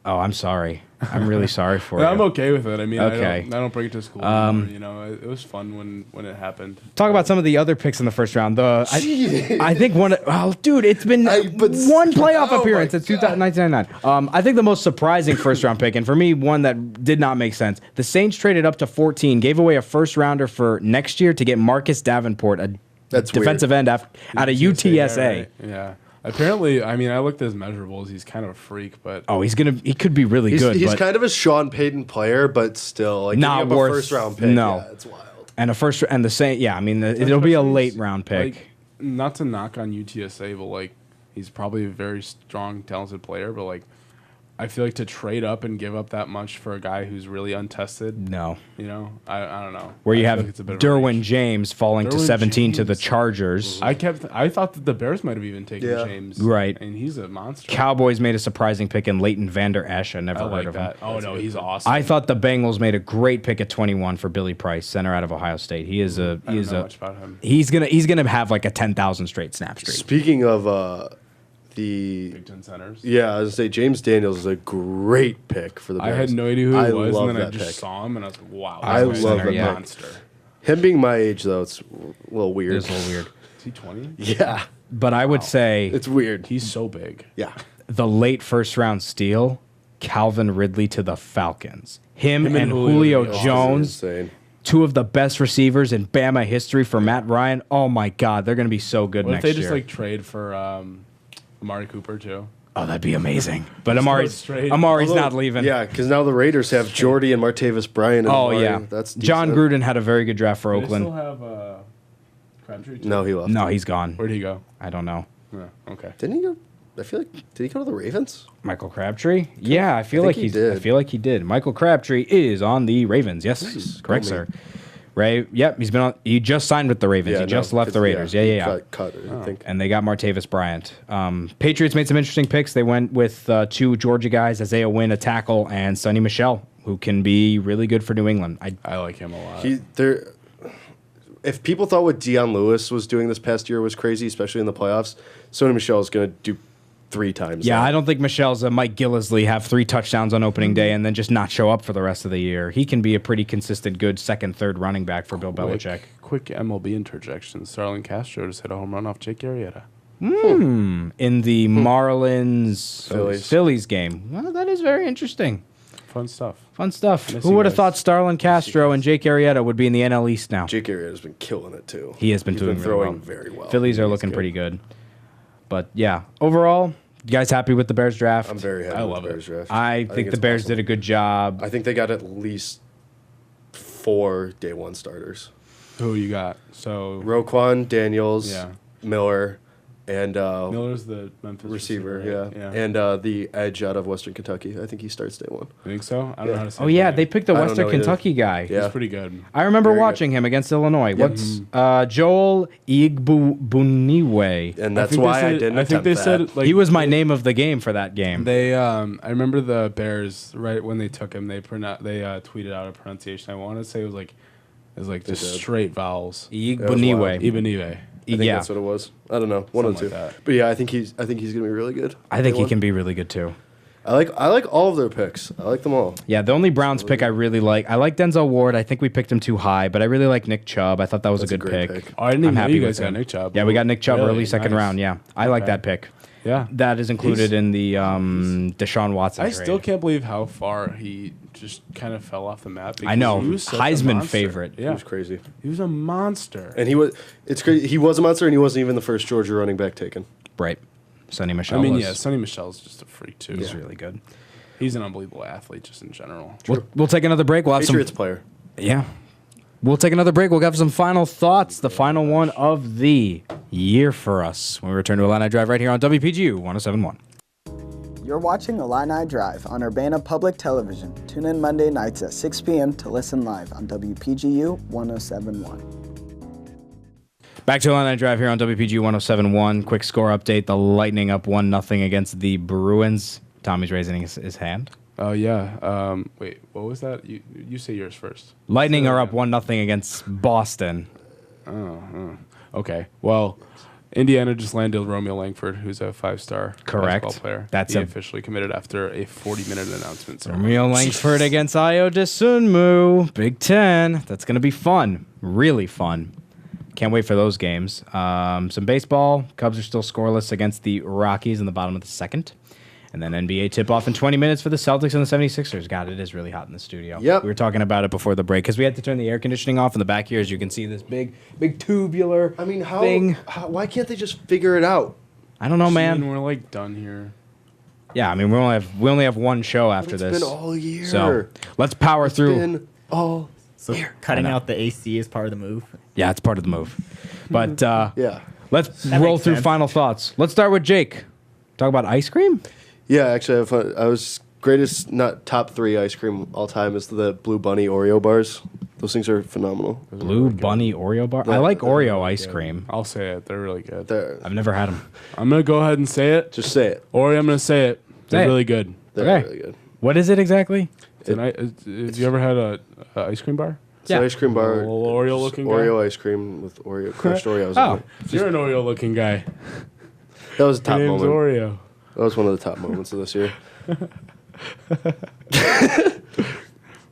Oh, I'm sorry. I'm really sorry for I'm you. okay with it. I mean, Okay. I don't bring it to school. Anymore. It was fun when it happened. Talk about some of the other picks in the first round. I think dude, it's been but one playoff oh appearance my since 1999. I think the most surprising first round pick, and for me, one that did not make sense. The Saints traded up to 14, gave away a first rounder for next year to get Marcus Davenport, a That's defensive end out of UTSA. Right? Yeah. Apparently, I mean, I looked at his measurables. He's kind of a freak, but Oh, he could be really good. He's but kind of a Sean Payton player, but still, like, Not giving up worth- a first round pick. no. Yeah, it's wild. and the Saints. Yeah, I mean, it'll be a Especially late he's, round pick. Like, not to knock on UTSA, but like he's probably a very strong, talented player. But like, I feel like to trade up and give up that much for a guy who's really untested. No. I don't know. Where you I have feel like it's a bit of a Derwin reach. James falling to Derwin 17 to the James. Chargers. I thought that the Bears might have even taken Yeah. James. Right. And he's a monster. Cowboys made a surprising pick in Leighton Vander Esch. I never I heard like of that. him. Oh no, he's awesome. I thought the Bengals made a great pick at 21 for Billy Price, center out of Ohio State. He is a I don't know much about him. he's gonna have like a 10,000 straight snap streak. Speaking of the Big Ten centers. yeah, I was gonna say James Daniels is a great pick for the I Bears. had no idea who he I was, love and then I that just pick. saw him, and I was like, "Wow, I this love guy's that a pick. monster." Him being my age though, it's a little weird. It is a little weird. Is he 20? Yeah, But I would say it's weird. He's so big. Yeah, the late first round steal, Calvin Ridley to the Falcons. Him and Julio Julio Jones. Jones, insane. two of the best receivers in Bama history for Matt Ryan. Oh my God, they're gonna be so good What if next they year. just like trade for Amari Cooper too? Oh, that'd be amazing. But Just go Amari's straight. Amari's not leaving. Yeah, because now the Raiders have Jordy and Martavis Bryant. And Oh Amari. yeah. That's John decent. Gruden had a very good draft for Do they still Oakland. have Crabtree too? No, he left. No, he's gone. Where'd he go? I don't know. Yeah, okay. Didn't he go? I feel like did he go to the Ravens? Michael Crabtree? Yeah, I feel think like he he did. I feel like he did. Michael Crabtree is on the Ravens. Yes, Nice. correct, Call me. sir. Ray, yep, he's been on. He just signed with the Ravens. He just left the Raiders. Yeah. Cut, I think. And they got Martavis Bryant. Patriots made some interesting picks. They went with two Georgia guys, Isaiah Wynn, a tackle, and Sonny Michel, who can be really good for New England. I like him a lot. If people thought what Deion Lewis was doing this past year was crazy, especially in the playoffs, Sonny Michel is going to do 3 times. Yeah, that. I don't think Michel's a Mike Gillisley, have 3 touchdowns on opening day and then just not show up for the rest of the year. He can be a pretty consistent, good second, third running back for Bill Belichick. Quick MLB interjection. Starlin Castro just hit a home run off Jake Arrieta. In the Marlins Phillies game. Well, that is very interesting. Fun stuff. Who would have thought Starlin Castro and Jake Arrieta would be in the NL East now? Jake Arrieta's been killing it too. He has been He's doing been really throwing well. very well. Phillies are looking pretty good. But yeah, overall, you guys happy with the Bears draft? I'm very happy with the Bears draft. I think the Bears did a good job. I think they got at least 4 day 1 starters. Who you got? So Roquan, Daniels, Yeah. Miller, and Miller's the Memphis receiver, right? yeah. And the edge out of Western Kentucky. I think he starts day 1. You think so? I don't know how to say Oh yeah, his they name. picked the I don't Western know either. Kentucky guy. Yeah. He's pretty good. I remember Very watching him against Illinois. What's Joel Igbuniwe? And that's think they why I said- didn't I think attempt they that. said like He was my name of the game for that game. They, I remember the Bears right when they took him. They tweeted out a pronunciation. I want to say it was like just did. straight vowels. Igbuniwe. Ibaniwe. I think that's what it was. I don't know. One of the two. Something like that. But yeah, I think he's gonna be really good. I think Day he 1. can be really good too. I like all of their picks. I like them all. Yeah, the only Browns pick I really like. I like Denzel Ward. I think we picked him too high, but I really like Nick Chubb. I thought that was That's a a good great pick. pick. Oh, I didn't even I'm know happy you with guys got him. Nick Chubb. Yeah, we got Nick Chubb Really? early second Nice. round. Yeah, I like Okay. that pick. Yeah. That is included in the Deshaun Watson I trade. still can't believe how far he just kind of fell off the map. I know. He was such a Heisman monster. favorite. He Yeah. was crazy. He was a monster. And it's crazy. He was a monster, and he wasn't even the first Georgia running back taken. Right. Sonny Michel. I mean, was, yeah, Sonny Michel's just a freak, too. he's really good. He's an unbelievable athlete just in general. We'll take another break. We'll have Patriots some. player. Yeah. We'll take another break. We'll have some final thoughts. The final one of the year for us when we return to Illini Drive right here on WPGU 107.1. You're watching Illini Drive on Urbana Public Television. Tune in Monday nights at 6 p.m. to listen live on WPGU 107.1. Back to Illini Drive here on WPGU 107.1. Quick score update. The Lightning up 1-0 against the Bruins. Tommy's raising his hand. Oh, yeah. Wait, what was that? You say yours first. Lightning Say that are up again. 1-0 against Boston. Okay. Well, Indiana just landed Romeo Langford, who's a 5-star Correct. basketball player. That's he a- officially committed after a 40-minute announcement. So Romeo Langford against Ayo Dosunmu. Big Ten. That's going to be fun. Really fun. Can't wait for those games. Some baseball. Cubs are still scoreless against the Rockies in the bottom of the second. And then NBA tip-off in 20 minutes for the Celtics and the 76ers. God, it is really hot in the studio. Yep. We were talking about it before the break because we had to turn the air conditioning off in the back here. As you can see, this big tubular I mean, thing. why can't they just figure it out? I don't know, man. we're like done here. Yeah, I mean, we only have one show after It's this. been all year. So let's power through. Been all So cutting out the AC is part of the move. Yeah, it's part of the move. But yeah. let's That roll makes through sense. final thoughts. Let's start with Jake. Talk about ice cream? Yeah, actually, I was greatest, not top 3 ice cream all time is the Blue Bunny Oreo bars. Those things are phenomenal. Blue Bunny Oreo bar? I like Oreo ice cream. I'll say it. They're really good. I've never had them. I'm going to go ahead and say it. Just say it. Ori, I'm going to say it. They're Say it. really good. They're Okay. really good. What is it exactly? Have you ever had a ice cream bar? It's an Yeah. ice cream bar. A little Oreo-looking guy? Oreo ice cream with Oreo crushed Oreos. Oh. In it. You're an Oreo-looking guy. That was a top Your name's moment. Oreo. That was one of the top moments of this year.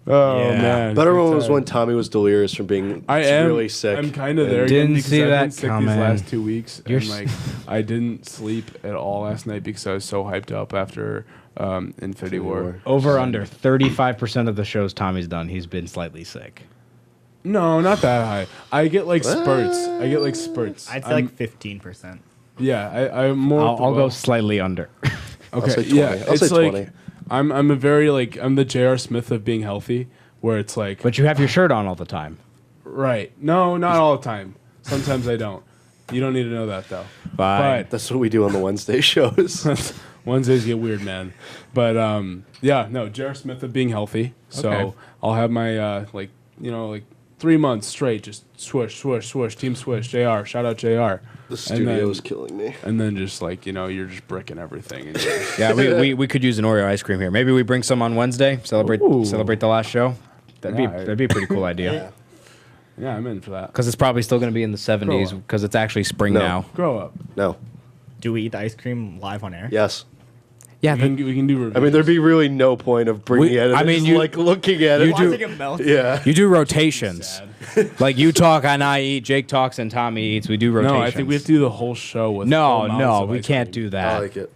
Oh, Yeah. man. Better Good one was time. when Tommy was delirious from being I am really sick. I'm kind of there And- again Didn't because see I've that been sick coming. these last 2 weeks. You're And like I didn't sleep at all last night because I was so hyped up after Infinity War. Over under 35% of the shows Tommy's done, he's been slightly sick. No, not that high. I get like spurts. I get like spurts. I'd say I'm- like 15%. yeah. I'm more. I'll go slightly under. Okay. say 20. Yeah. I'll It's say like 20. I'm a very like I'm the J.R. Smith of being healthy, where it's like But you have your shirt on all the time. right. No, not all the time. Sometimes I don't. You don't need to know that though. Fine. That's what we do on the Wednesday shows. But Wednesdays get weird, man. But yeah, no, J.R. Smith of being healthy. So Okay. I'll have my 3 3 months straight, just swoosh, swoosh, swoosh, team swoosh, JR, shout out JR. The studio is killing me. And then just like, you're just bricking everything. And you're just, Yeah, we could use an Oreo ice cream here. Maybe we bring some on Wednesday. Celebrate the last show. That'd be a pretty cool idea. yeah, I'm in for that. Because it's probably still going to be in the 70s because it's actually spring now. Grow up. No. Do we eat the ice cream live on air? Yes. Yeah, We can do reviews. I mean, there'd be really no point of bringing it. I mean, just, you- like looking at it. Watching it melt. Yeah. you do rotations. Like you talk and I eat, Jake talks and Tommy eats. We do rotations. No, I think we have to do the whole show with No, full mouths no, of we ice can't cream. do that. I like it.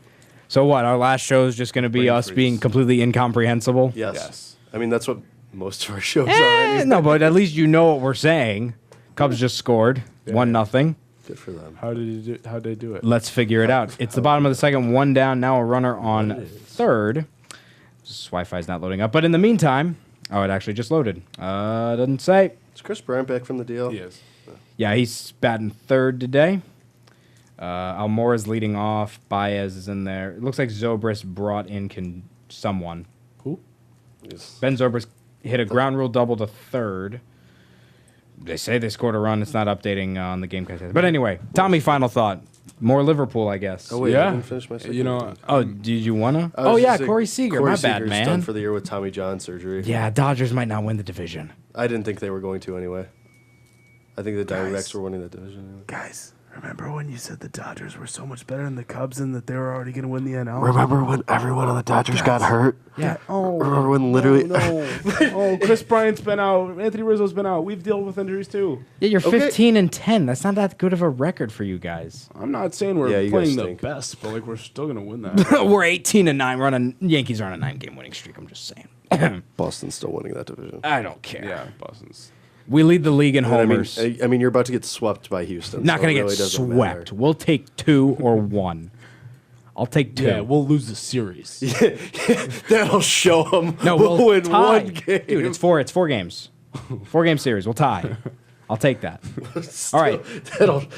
So what? Our last show is just going to be Brain us freeze. being completely incomprehensible? Yes. Yes. I mean, that's what most of our shows are. Anyway. No, but at least you know what we're saying. Cubs just scored 1-0. Good for them. How'd they do it? Let's figure it out. It's the bottom of the second, 1 down. Now a runner on third. This Wi-Fi's not loading up. But in the meantime, it actually just loaded. Doesn't say. Is Chris Bryant back from the DL? He is. Yeah, he's batting third today. Almora's leading off. Baez is in there. It looks like Zobrist brought in someone. Who? Yes. Ben Zobrist hit a ground rule double to third. They say they scored a run. It's not updating on the game. But anyway, Tommy, final thought. More Liverpool, I guess. Oh, wait. Yeah. I didn't finish my second. Did you want to? I Oh, was yeah, just saying, Corey Seager. Corey My bad, Seager's man. done for the year with Tommy John surgery. Yeah, Dodgers might not win the division. I didn't think they were going to anyway. I think the Diamondbacks were winning the division. Anyway. Guys, remember when you said the Dodgers were so much better than the Cubs and that they were already going to win the NL? Remember when everyone on the Dodgers got hurt? Yeah. Remember when literally... No. Chris Bryant's been out. Anthony Rizzo's been out. We've dealt with injuries too. Yeah, you're Okay. 15-10. That's not that good of a record for you guys. I'm not saying we're Yeah, you guys playing the stink. best, but like we're still going to win that. We're 18-9. Yankees are on a 9-game winning streak. I'm just saying. Boston's still winning that division. I don't care. yeah, Boston's. We lead the league in And homers. I mean, you're about to get swept by Houston. not so going it to really get doesn't swept. matter. We'll take 2 or 1. I'll take 2. Yeah, we'll lose the series. That'll show them. No, we'll win tie. one game. Dude, it's 4 games. 4-game series. We'll tie. I'll take that. All right.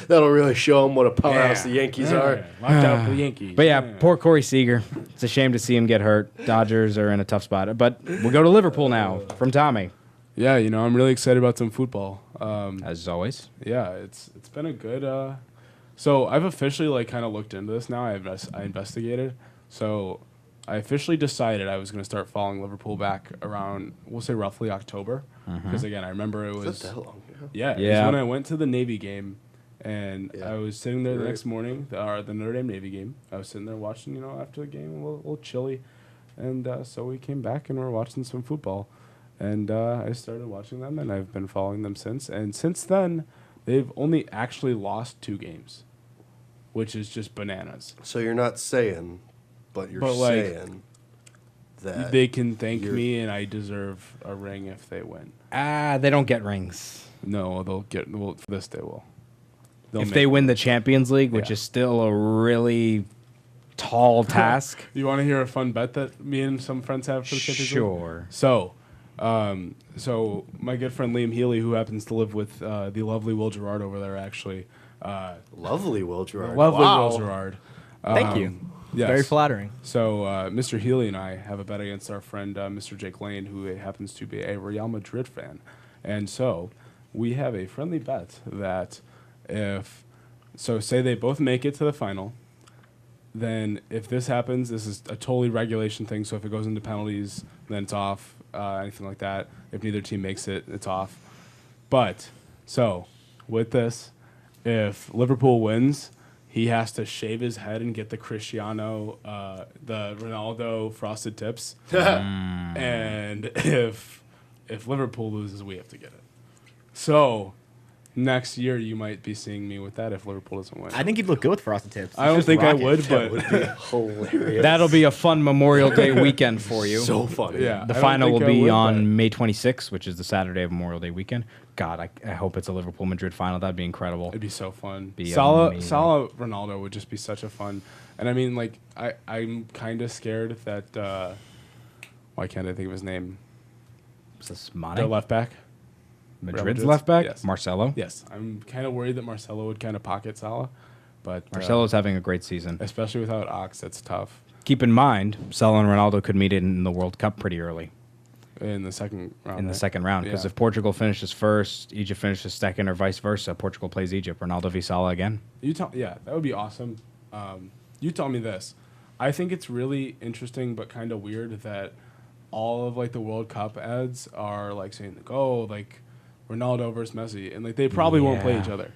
That'll really show them what a powerhouse Yeah. the Yankees are. Watch out for the Yankees. But yeah, poor Corey Seager. It's a shame to see him get hurt. Dodgers are in a tough spot. But we'll go to Liverpool now from Tommy. Yeah, I'm really excited about some football. As always. Yeah, it's been a good. So I've officially like kind of looked into this now. I investigated. So I officially decided I was going to start following Liverpool back around, we'll say roughly October, because again I remember it was Is that long? yeah, it was Yeah. when I went to the Navy game, and Yeah. I was sitting there the Right. next morning, the Notre Dame Navy game. I was sitting there watching, after the game, a little chilly, and so we came back and we're watching some football. And I started watching them, and I've been following them since. And since then, they've only actually lost 2 games, which is just bananas. So you're not saying, but you're But, like, saying that They can thank you're- me, and I deserve a ring if they win. They don't get rings. No, they'll get. Well, for this they will. They'll If make they it. win the Champions League, which Yeah. is still a really tall task. You want to hear a fun bet that me and some friends have for the Champions League? Sure. So my good friend Liam Healy, who happens to live with the lovely Will Gerard over there, actually. lovely Will Gerard. Lovely Wow. Will Gerard. Thank you. Yes. Very flattering. So Mr. Healy and I have a bet against our friend Mr. Jake Lane, who happens to be a Real Madrid fan. And so we have a friendly bet that say they both make it to the final, then if this happens, this is a totally regulation thing. So if it goes into penalties, then it's off, anything like that. If neither team makes it, it's off. But, so, with this, if Liverpool wins, he has to shave his head and get the Cristiano, the Ronaldo frosted tips. And if Liverpool loses, we have to get it. So, next year you might be seeing me with that if Liverpool doesn't win. I think you'd look good with frosted tips. I don't Just think I rock it. would, but Hilarious. That'll be a fun Memorial Day weekend for you. so funny. yeah. The I don't final will think I be would, on May 26th, which is the Saturday of Memorial Day weekend. God, I hope it's a Liverpool-Madrid final. That'd be incredible. It'd be so fun. Be Salah amazing. Ronaldo would just be such a fun. And I mean, like, I'm kind of scared that. Why can't I think of his name? Is this Mane? The left back. Madrid's Madrid's? left back? Yes. Marcelo? Yes, I'm kind of worried that Marcelo would kind of pocket Salah, but Marcelo's having a great season. especially without Ox, that's tough. Keep in mind, Salah and Ronaldo could meet in the World Cup pretty early. in the second round. in the right? second round. Because Yeah. if Portugal finishes first, Egypt finishes second, or vice versa, Portugal plays Egypt. Ronaldo v Salah again. Yeah, that would be awesome. You tell me this. I think it's really interesting, but kind of weird that all of like the World Cup ads are like saying like, oh, like Ronaldo versus Messi, and like they probably won't play Yeah. each other.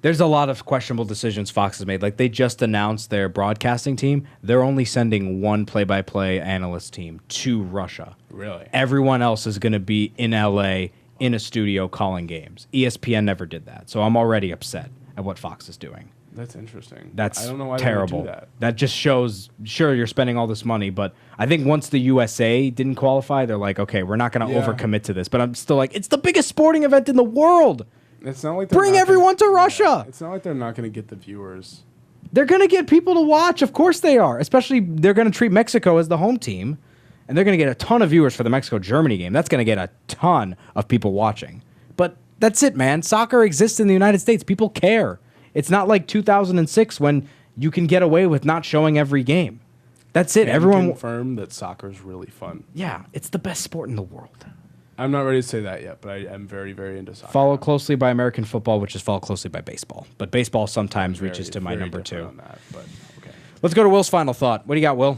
There's a lot of questionable decisions Fox has made. Like they just announced their broadcasting team. They're only sending one play-by-play analyst team to Russia. Really? Everyone else is going to be in LA in a studio calling games. ESPN never did that. So I'm already upset at what Fox is doing. That's interesting. That's I don't know why terrible. they would do that. That just shows, sure, you're spending all this money, but I think once the USA didn't qualify, they're like, okay, we're not going to Yeah. overcommit to this. But I'm still like, it's the biggest sporting event in the world. It's not like they're Bring not everyone gonna, to Russia. It's not like they're not going to get the viewers. They're going to get people to watch. Of course they are. Especially they're going to treat Mexico as the home team, and they're going to get a ton of viewers for the Mexico-Germany game. That's going to get a ton of people watching. But that's it, man. Soccer exists in the United States. People care. It's not like 2006 when you can get away with not showing every game. That's it. Can Everyone. confirm that soccer's really fun. Yeah, it's the best sport in the world. I'm not ready to say that yet, but I am very, very into soccer. Followed closely by American football, which is followed closely by baseball. But baseball sometimes Very- reaches to my very number different 2. on that, but okay. Let's go to Will's final thought. What do you got, Will?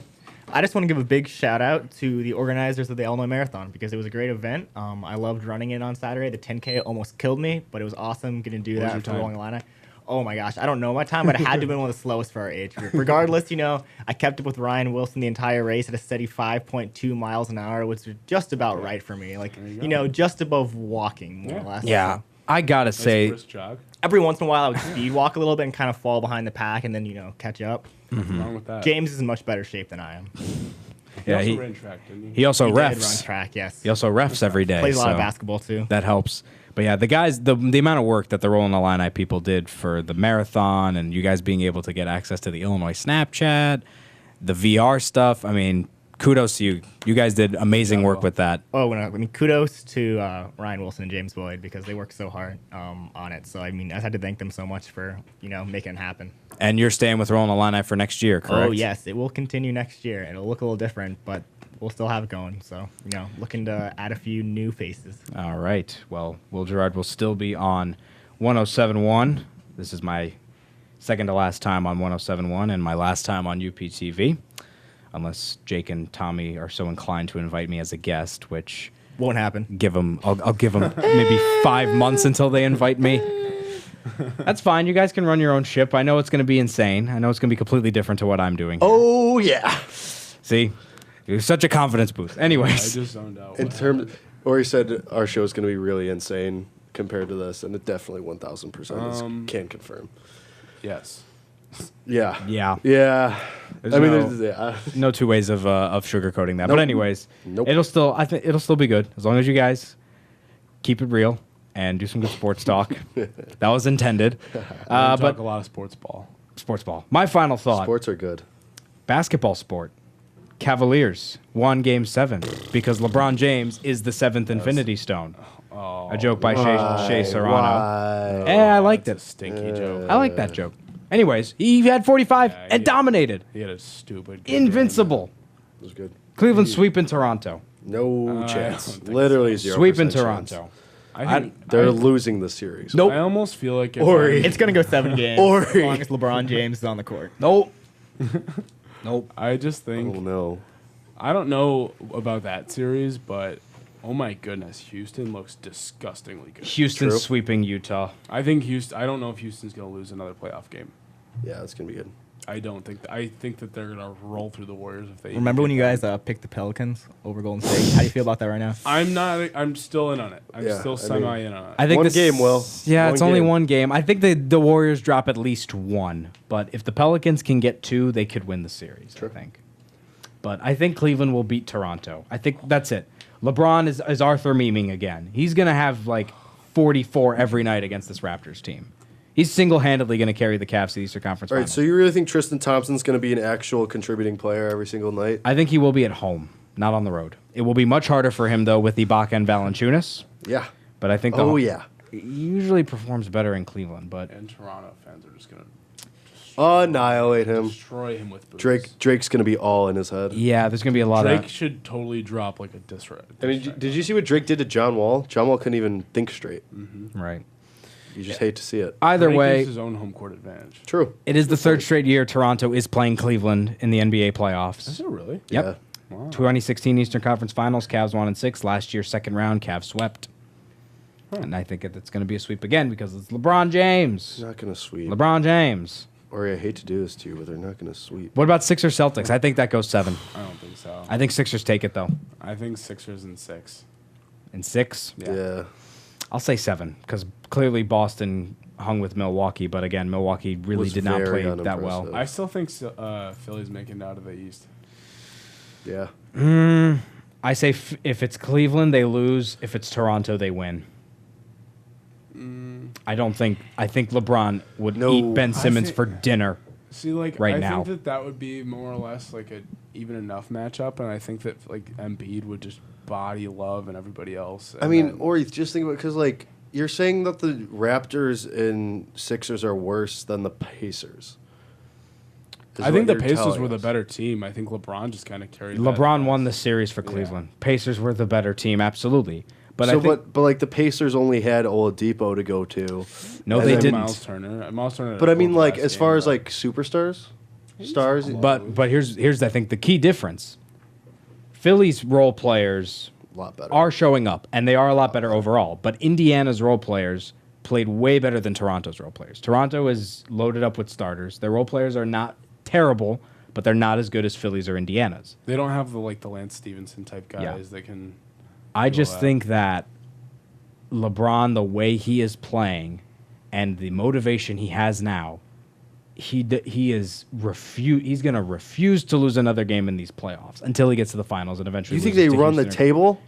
I just want to give a big shout out to the organizers of the Illinois Marathon because it was a great event. I loved running it on Saturday. The 10K almost killed me, but it was awesome getting to do What was that your for time? Rolling Illini. Oh my gosh, I don't know my time, but it had to have been one of the slowest for our age group. Regardless, I kept up with Ryan Wilson the entire race at a steady 5.2 miles an hour, which is just about right for me. Like, you go. just above walking, more or less. Yeah, I gotta Nice say, brisk jog. Every once in a while, I would speed walk a little bit and kind of fall behind the pack and then, catch up. What's wrong with that? James is in much better shape than I am. He yeah, also he ran track, didn't he? he also He did run refs. track, yes. He also refs every day. Plays a lot of so basketball, too. That helps. But yeah, the guys, the amount of work that the Rolling Illini people did for the marathon, and you guys being able to get access to the Illinois Snapchat, the VR stuff. I mean, kudos to you. You guys did amazing Yeah, work well. with that. Oh, kudos to Ryan Wilson and James Boyd because they worked so hard on it. So, I had to thank them so much for, making it happen. And you're staying with Rolling Illini for next year, correct? Oh, yes. It will continue next year. It'll look a little different, but we'll still have it going. So, looking to add a few new faces. All right. Well, Will Gerard will still be on 107.1. This is my second to last time on 107.1 and my last time on UPTV, unless Jake and Tommy are so inclined to invite me as a guest, which Won't happen. I'll give them maybe 5 months until they invite me. That's fine. You guys can run your own ship. I know it's going to be insane. I know it's going to be completely different to what I'm doing here. Oh yeah. See? It was such a confidence boost. I Anyways. just zoned out. In What terms, happened? or he said our show is going to be really insane compared to this, and it definitely 1,000% can confirm. Yes. Yeah. Yeah. Yeah. There's I mean, no- there's, No two ways of sugarcoating that. Nope. But anyways, Nope. I think it'll still be good as long as you guys keep it real and do some good sports talk. That was intended. Talk But a lot of sports ball. sports ball. My final thought: sports are good. basketball sport. Cavaliers won Game 7 because LeBron James is the 7th Infinity Stone. Oh, A joke by Shea Serrano. Why? I liked that's a it. stinky joke. I like that joke. Anyways, he had 45 Yeah, and he- dominated. He had a stupid. good game. Invincible. It was good. Cleveland sweeping Toronto. No I chance. don't think Literally so. 0% Sweeping chance. Toronto. I think They're losing the series. Nope. I almost feel like if Ori. I'm- It's going to go 7 games Or- as long as LeBron James is on the court. Nope. Nope. I just Oh think no. I don't know about that series, but oh my goodness, Houston looks disgustingly good. Houston's True. sweeping Utah. I think Houston. I don't know if Houston's gonna lose another playoff game. Yeah, it's gonna be good. I don't think. I think that they're gonna roll through the Warriors if they. even Remember when get you them. guys picked the Pelicans over Golden State? How do you feel about that right now? I'm not. I'm still in on it. I'm Yeah, still I semi mean- in on it. I think One this- game, Will. Yeah, One it's only game. one game. I think the Warriors drop at least one, but if the Pelicans can get 2, they could win the series. Sure. I think. But I think Cleveland will beat Toronto. I think that's it. LeBron is Arthur memeing again. He's gonna have like 44 every night against this Raptors team. He's single-handedly going to carry the Cavs to the Eastern Conference All right, Finals. so you really think Tristan Thompson's going to be an actual contributing player every single night? I think he will be at home, not on the road. It will be much harder for him, though, with Ibaka and Valanciunas. Yeah. But I think Oh yeah. he usually performs better in Cleveland. But And Toronto fans are just gonna Annihilate him. Destroy him with boots. Drake's gonna be all in his head. Yeah, there's gonna be a lot Drake of. should totally drop like a diss track. I mean, did you see what Drake did to John Wall? John Wall couldn't even think straight. Right. You just hate to see it. Either Drake way, used his own home court advantage. True. it is the third straight year Toronto is playing Cleveland in the NBA playoffs. Is it really? Yep. Yeah. Wow. 2016 Eastern Conference Finals, Cavs 1-6. Last year, second round, Cavs swept. And I think it's going to be a sweep again because it's LeBron James. Not gonna sweep. LeBron James. Ori, I hate to do this to you, but they're not gonna sweep. What about Sixers Celtics? I think that goes 7. I don't think so. I think Sixers take it though. I think Sixers in 6. In 6, Yeah. I'll say 7 because clearly Boston hung with Milwaukee, but again, Milwaukee really Was did not very play that well. unimpressive. I still think Philly's making it out of the East. Yeah. I say if it's Cleveland, they lose. If it's Toronto, they win. I don't think. I think LeBron would No, eat Ben I Simmons think- for dinner. See, like, Right I now. think that would be more or less like a even enough matchup, and I think that like Embiid would just body Love and everybody else. I and mean, then- Ori, just think about because like you're saying that the Raptors and Sixers are worse than the Pacers. is I think what the you're Pacers telling were the us. better team. I think LeBron just kind of carried. LeBron won the series for Cleveland. Pacers were the better team, absolutely. But I think but like the Pacers only had Oladipo to go to. no, and they then didn't. Miles Turner. But I mean, like as far as like superstars, stars. But here's I think the key difference. Philly's role players a lot better. are showing up, and they are a lot better overall. But Indiana's role players played way better than Toronto's role players. Toronto is loaded up with starters. Their role players are not terrible, but they're not as good as Philly's or Indiana's. they don't have the Lance Stevenson type guys Yeah. that can. I do just that. think that LeBron, the way he is playing, and the motivation he has now, he's going to refuse to lose another game in these playoffs until he gets to the finals and eventually. you think loses they to run the Houston. table?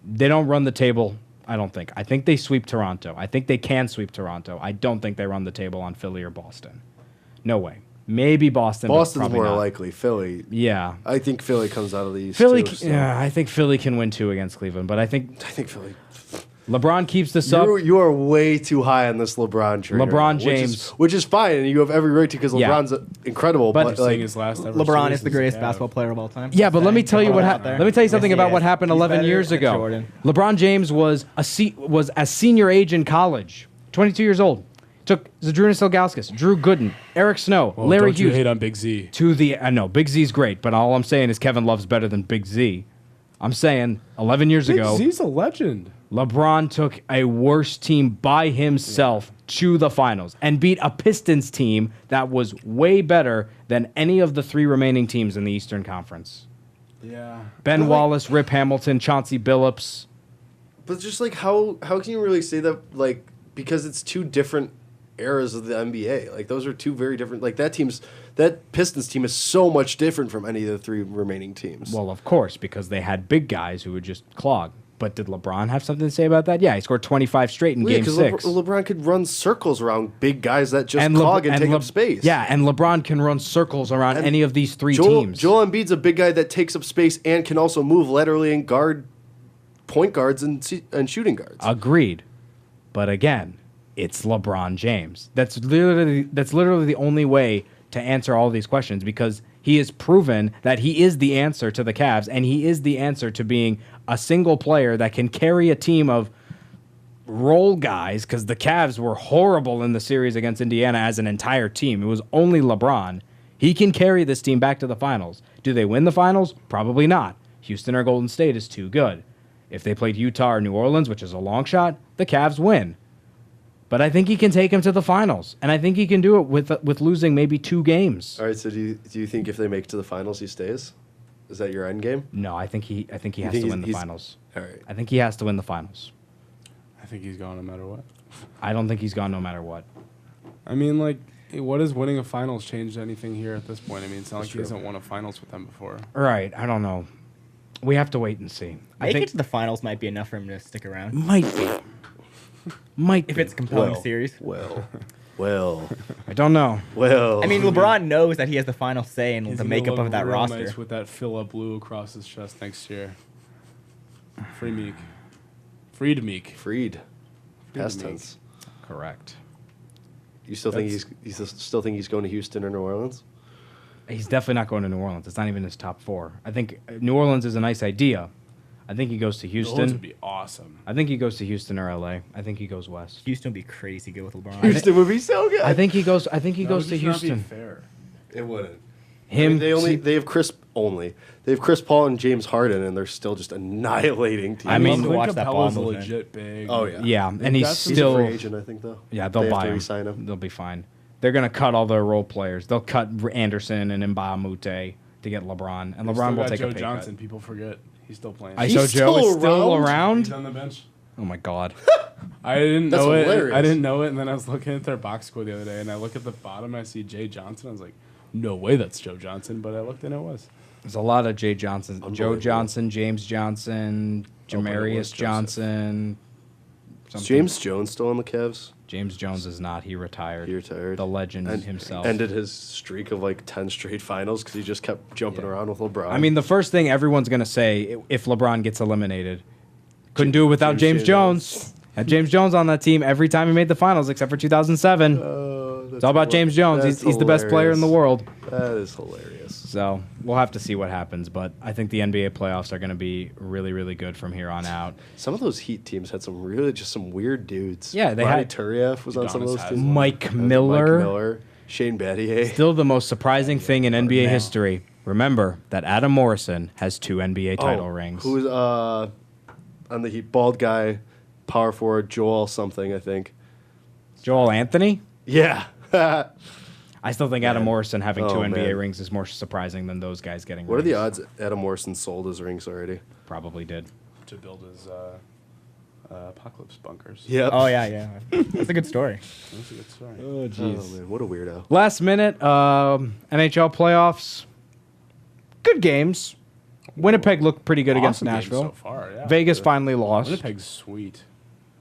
They don't run the table. I don't think. I think they sweep Toronto. I think they can sweep Toronto. I don't think they run the table on Philly or Boston. No way. Maybe Boston. But Boston's probably more not. likely. Philly. Yeah. I think Philly comes out of the East. Philly. too, so. Yeah, I think Philly can win 2 against Cleveland, but I think I think Philly. LeBron keeps this up. You are way too high on this LeBron train. LeBron right now, James. which is fine, and you have every right to because Yeah. LeBron's incredible. But- But, Seeing like, his last ever LeBron series is the as greatest Cavs. basketball player of all time. Yeah, but let me tell you what Put it out happened. there. Let me tell you something Yes, about he what is. happened He's 11 better years than ago. Jordan. LeBron James was a senior age in college, 22 years old. Took Zadrunas Ilgauskas, Drew Gooden, Eric Snow, Well, Larry don't you Hughes hate on Big Z? to the. I know Big Z's great, but all I'm saying is Kevin Love's better than Big Z. I'm saying 11 years Big ago, Z's a legend. LeBron took a worse team by himself to the finals and beat a Pistons team that was way better than any of the 3 remaining teams in the Eastern Conference. Yeah. Ben Wallace, Rip Hamilton, Chauncey Billups. but just like how can you really say that? Like because it's 2 different eras of the NBA. Like those are 2 very different. Like that Pistons team is so much different from any of the 3 remaining teams. Well, of course, because they had big guys who would just clog. But did LeBron have something to say about that? Yeah, he scored 25 straight in Game 6. LeBron could run circles around big guys that just clog and take up space. Yeah, and LeBron can run circles around any of these 3 teams. Joel Embiid's a big guy that takes up space and can also move laterally and guard point guards and shooting guards. Agreed. But again, it's LeBron James. That's literally the only way to answer all these questions because he has proven that he is the answer to the Cavs and he is the answer to being a single player that can carry a team of role guys because the Cavs were horrible in the series against Indiana as an entire team. It was only LeBron. He can carry this team back to the finals. Do they win the finals? Probably not. Houston or Golden State is too good. If they played Utah or New Orleans, which is a long shot, the Cavs win. But I think he can take him to the finals, and I think he can do it with losing maybe 2 games. All right, so do you think if they make it to the finals, he stays? Is that your end game? No, I think he has think to win the he's- finals. All right. I think he has to win the finals. I think he's gone no matter what. I don't think he's gone no matter what. I mean, like, what has winning a finals changed anything here at this point? I mean, it's not like he true. hasn't won a finals with them before. Right, I don't know. We have to wait and see. I Make think it to the finals might be enough for him to stick around. might be. Might If be. it's a compelling series. Well. I don't know. I mean, LeBron knows that he has the final say in He's the gonna makeup look of that real roster. Nice with that fill up blue across his chest next year. Free Meek. Freed Meek. Freed. Past Meek. tense. Correct. You still think he's going to Houston or New Orleans? He's definitely not going to New Orleans. It's not even his top 4. I think New Orleans is a nice idea. I think he goes to Those Houston. would be awesome. I think he goes to Houston or LA. I think he goes west. Houston would be crazy good with LeBron. Houston would be so good. I think he goes. I think he That goes would to just not be Houston. fair. It wouldn't. Him. They have Chris Paul and James Harden, and they're still just annihilating teams. I mean, to watch that ball Capella's a movement. legit big. Oh, yeah. yeah, and he's That's- he's a still. free agent, I think, though. Yeah, they'll They have buy to him. re-sign him. They'll be fine. They're gonna cut all their role players. They'll cut Anderson and Mbamute to get LeBron, and They LeBron still will got take Joe a pay Johnson. cut. People forget he's still playing. I He's Joe is still still around? around. He's on the bench. Oh my god. I didn't That's know it. hilarious. I didn't know it, and then I was looking at their box score the other day, and I look at the bottom, I see Jay Johnson. I was like, no way, that's Joe Johnson. But I looked, and it was. There's a lot of Jay Johnson, Joe Unbelievable. Johnson, James Johnson, but it was Jamarius Joseph. Johnson. Is something. James Jones still on the Cavs? James Jones is not. He retired. He retired. The legend And himself. ended his streak of like 10 straight finals because he just kept jumping Yeah. around with LeBron. I mean, the first thing everyone's gonna say if LeBron gets eliminated, couldn't do it without James Jones. Had James Jones on that team every time he made the finals, except for 2007. It's all about James Jones. He's the best player in the world. That is hilarious. So we'll have to see what happens, but I think the NBA playoffs are going to be really, really good from here on out. Some of those Heat teams had some weird dudes. Yeah, they Ronnie had- Turiaf was on some of Udonis those teams. Haslem. Mike Mike Miller, Miller, Shane Battier. still the most surprising thing in NBA Man. history. Remember that Adam Morrison has 2 NBA title rings. Who's on the Heat? Bald guy, power forward, Joel something, I think. Joel Anthony? Yeah. I still think Adam Morrison having 2 Oh, NBA man. rings is more surprising than those guys getting What are rings. the odds Adam Morrison sold his rings already? Probably did. To build his apocalypse bunkers. Yep. Oh yeah. That's a good story. That's a good story. Oh, Oh, man, what a weirdo. Last minute, NHL playoffs. Good games. Winnipeg looked pretty good against Awesome games Nashville. so far. Yeah. Vegas finally lost. Winnipeg's sweet.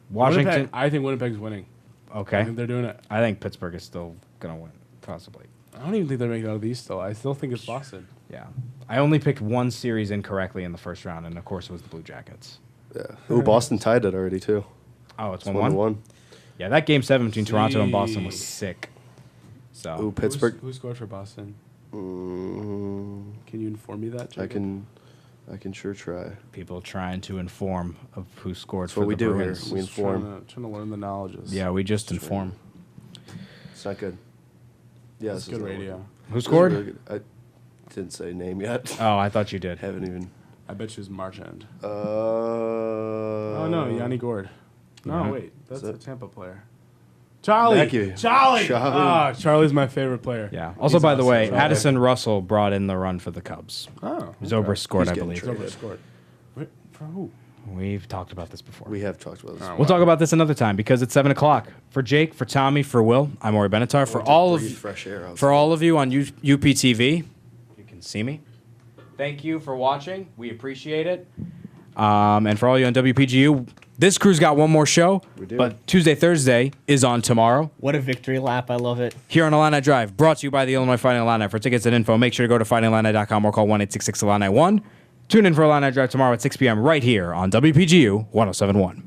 Washington. Winnipeg, I think Winnipeg's winning. I Okay. think they're doing it. I think Pittsburgh is still going to win, possibly. I don't even think they're making it out of the East still. I still think it's Boston. Yeah. I only picked one series incorrectly in the first round, and of course it was the Blue Jackets. Yeah. Ooh, Boston tied it already, too. Oh, it's It's 1-1? 1-1. Yeah, that game 7 between Toronto and Boston was See. sick. So, Ooh, Pittsburgh. Who scored for Boston? Mm, Can you inform me that, Jacob? I can sure try. people trying to inform of who scored That's for what we the do here. Bruins. We Just inform. Trying to learn the knowledges. Yeah, we just inform. It's not good. Yeah, It's this is good not radio. working. Who This is scored? really good. I didn't say name yet. Oh, I thought you did. Haven't even. I bet you it was Marchand. Oh Oh, no, Yanni Gord. No, Yeah. wait. That's Is a that- Tampa player. Charlie! Thank you. Charlie! Charlie. Ah, Charlie's my favorite player. Yeah. Also, He's by the awesome. way, Charlie. Addison Russell brought in the run for the Cubs. Oh. Zobrist scored, He's I getting believe. traded. Zobrist scored. Wait, for who? We've talked about this before. We have talked about this. Oh, We'll talk about this another time because it's 7 o'clock. For Jake, for Tommy, for Will, I'm Ori Benatar. For all of fresh air out. for all of you on UPTV, you can see me. Thank you for watching. We appreciate it. And for all you on WPGU, this crew's got one more show. We do. But Tuesday, Thursday is on tomorrow. What a victory lap! I love it. Here on Illini Drive, brought to you by the Illinois Fighting Illini. For tickets and info, make sure to go to fightingillini.com or call 1-866-ILLINI-1. Tune in for Illini Drive tomorrow at 6 p.m. right here on WPGU 107.1.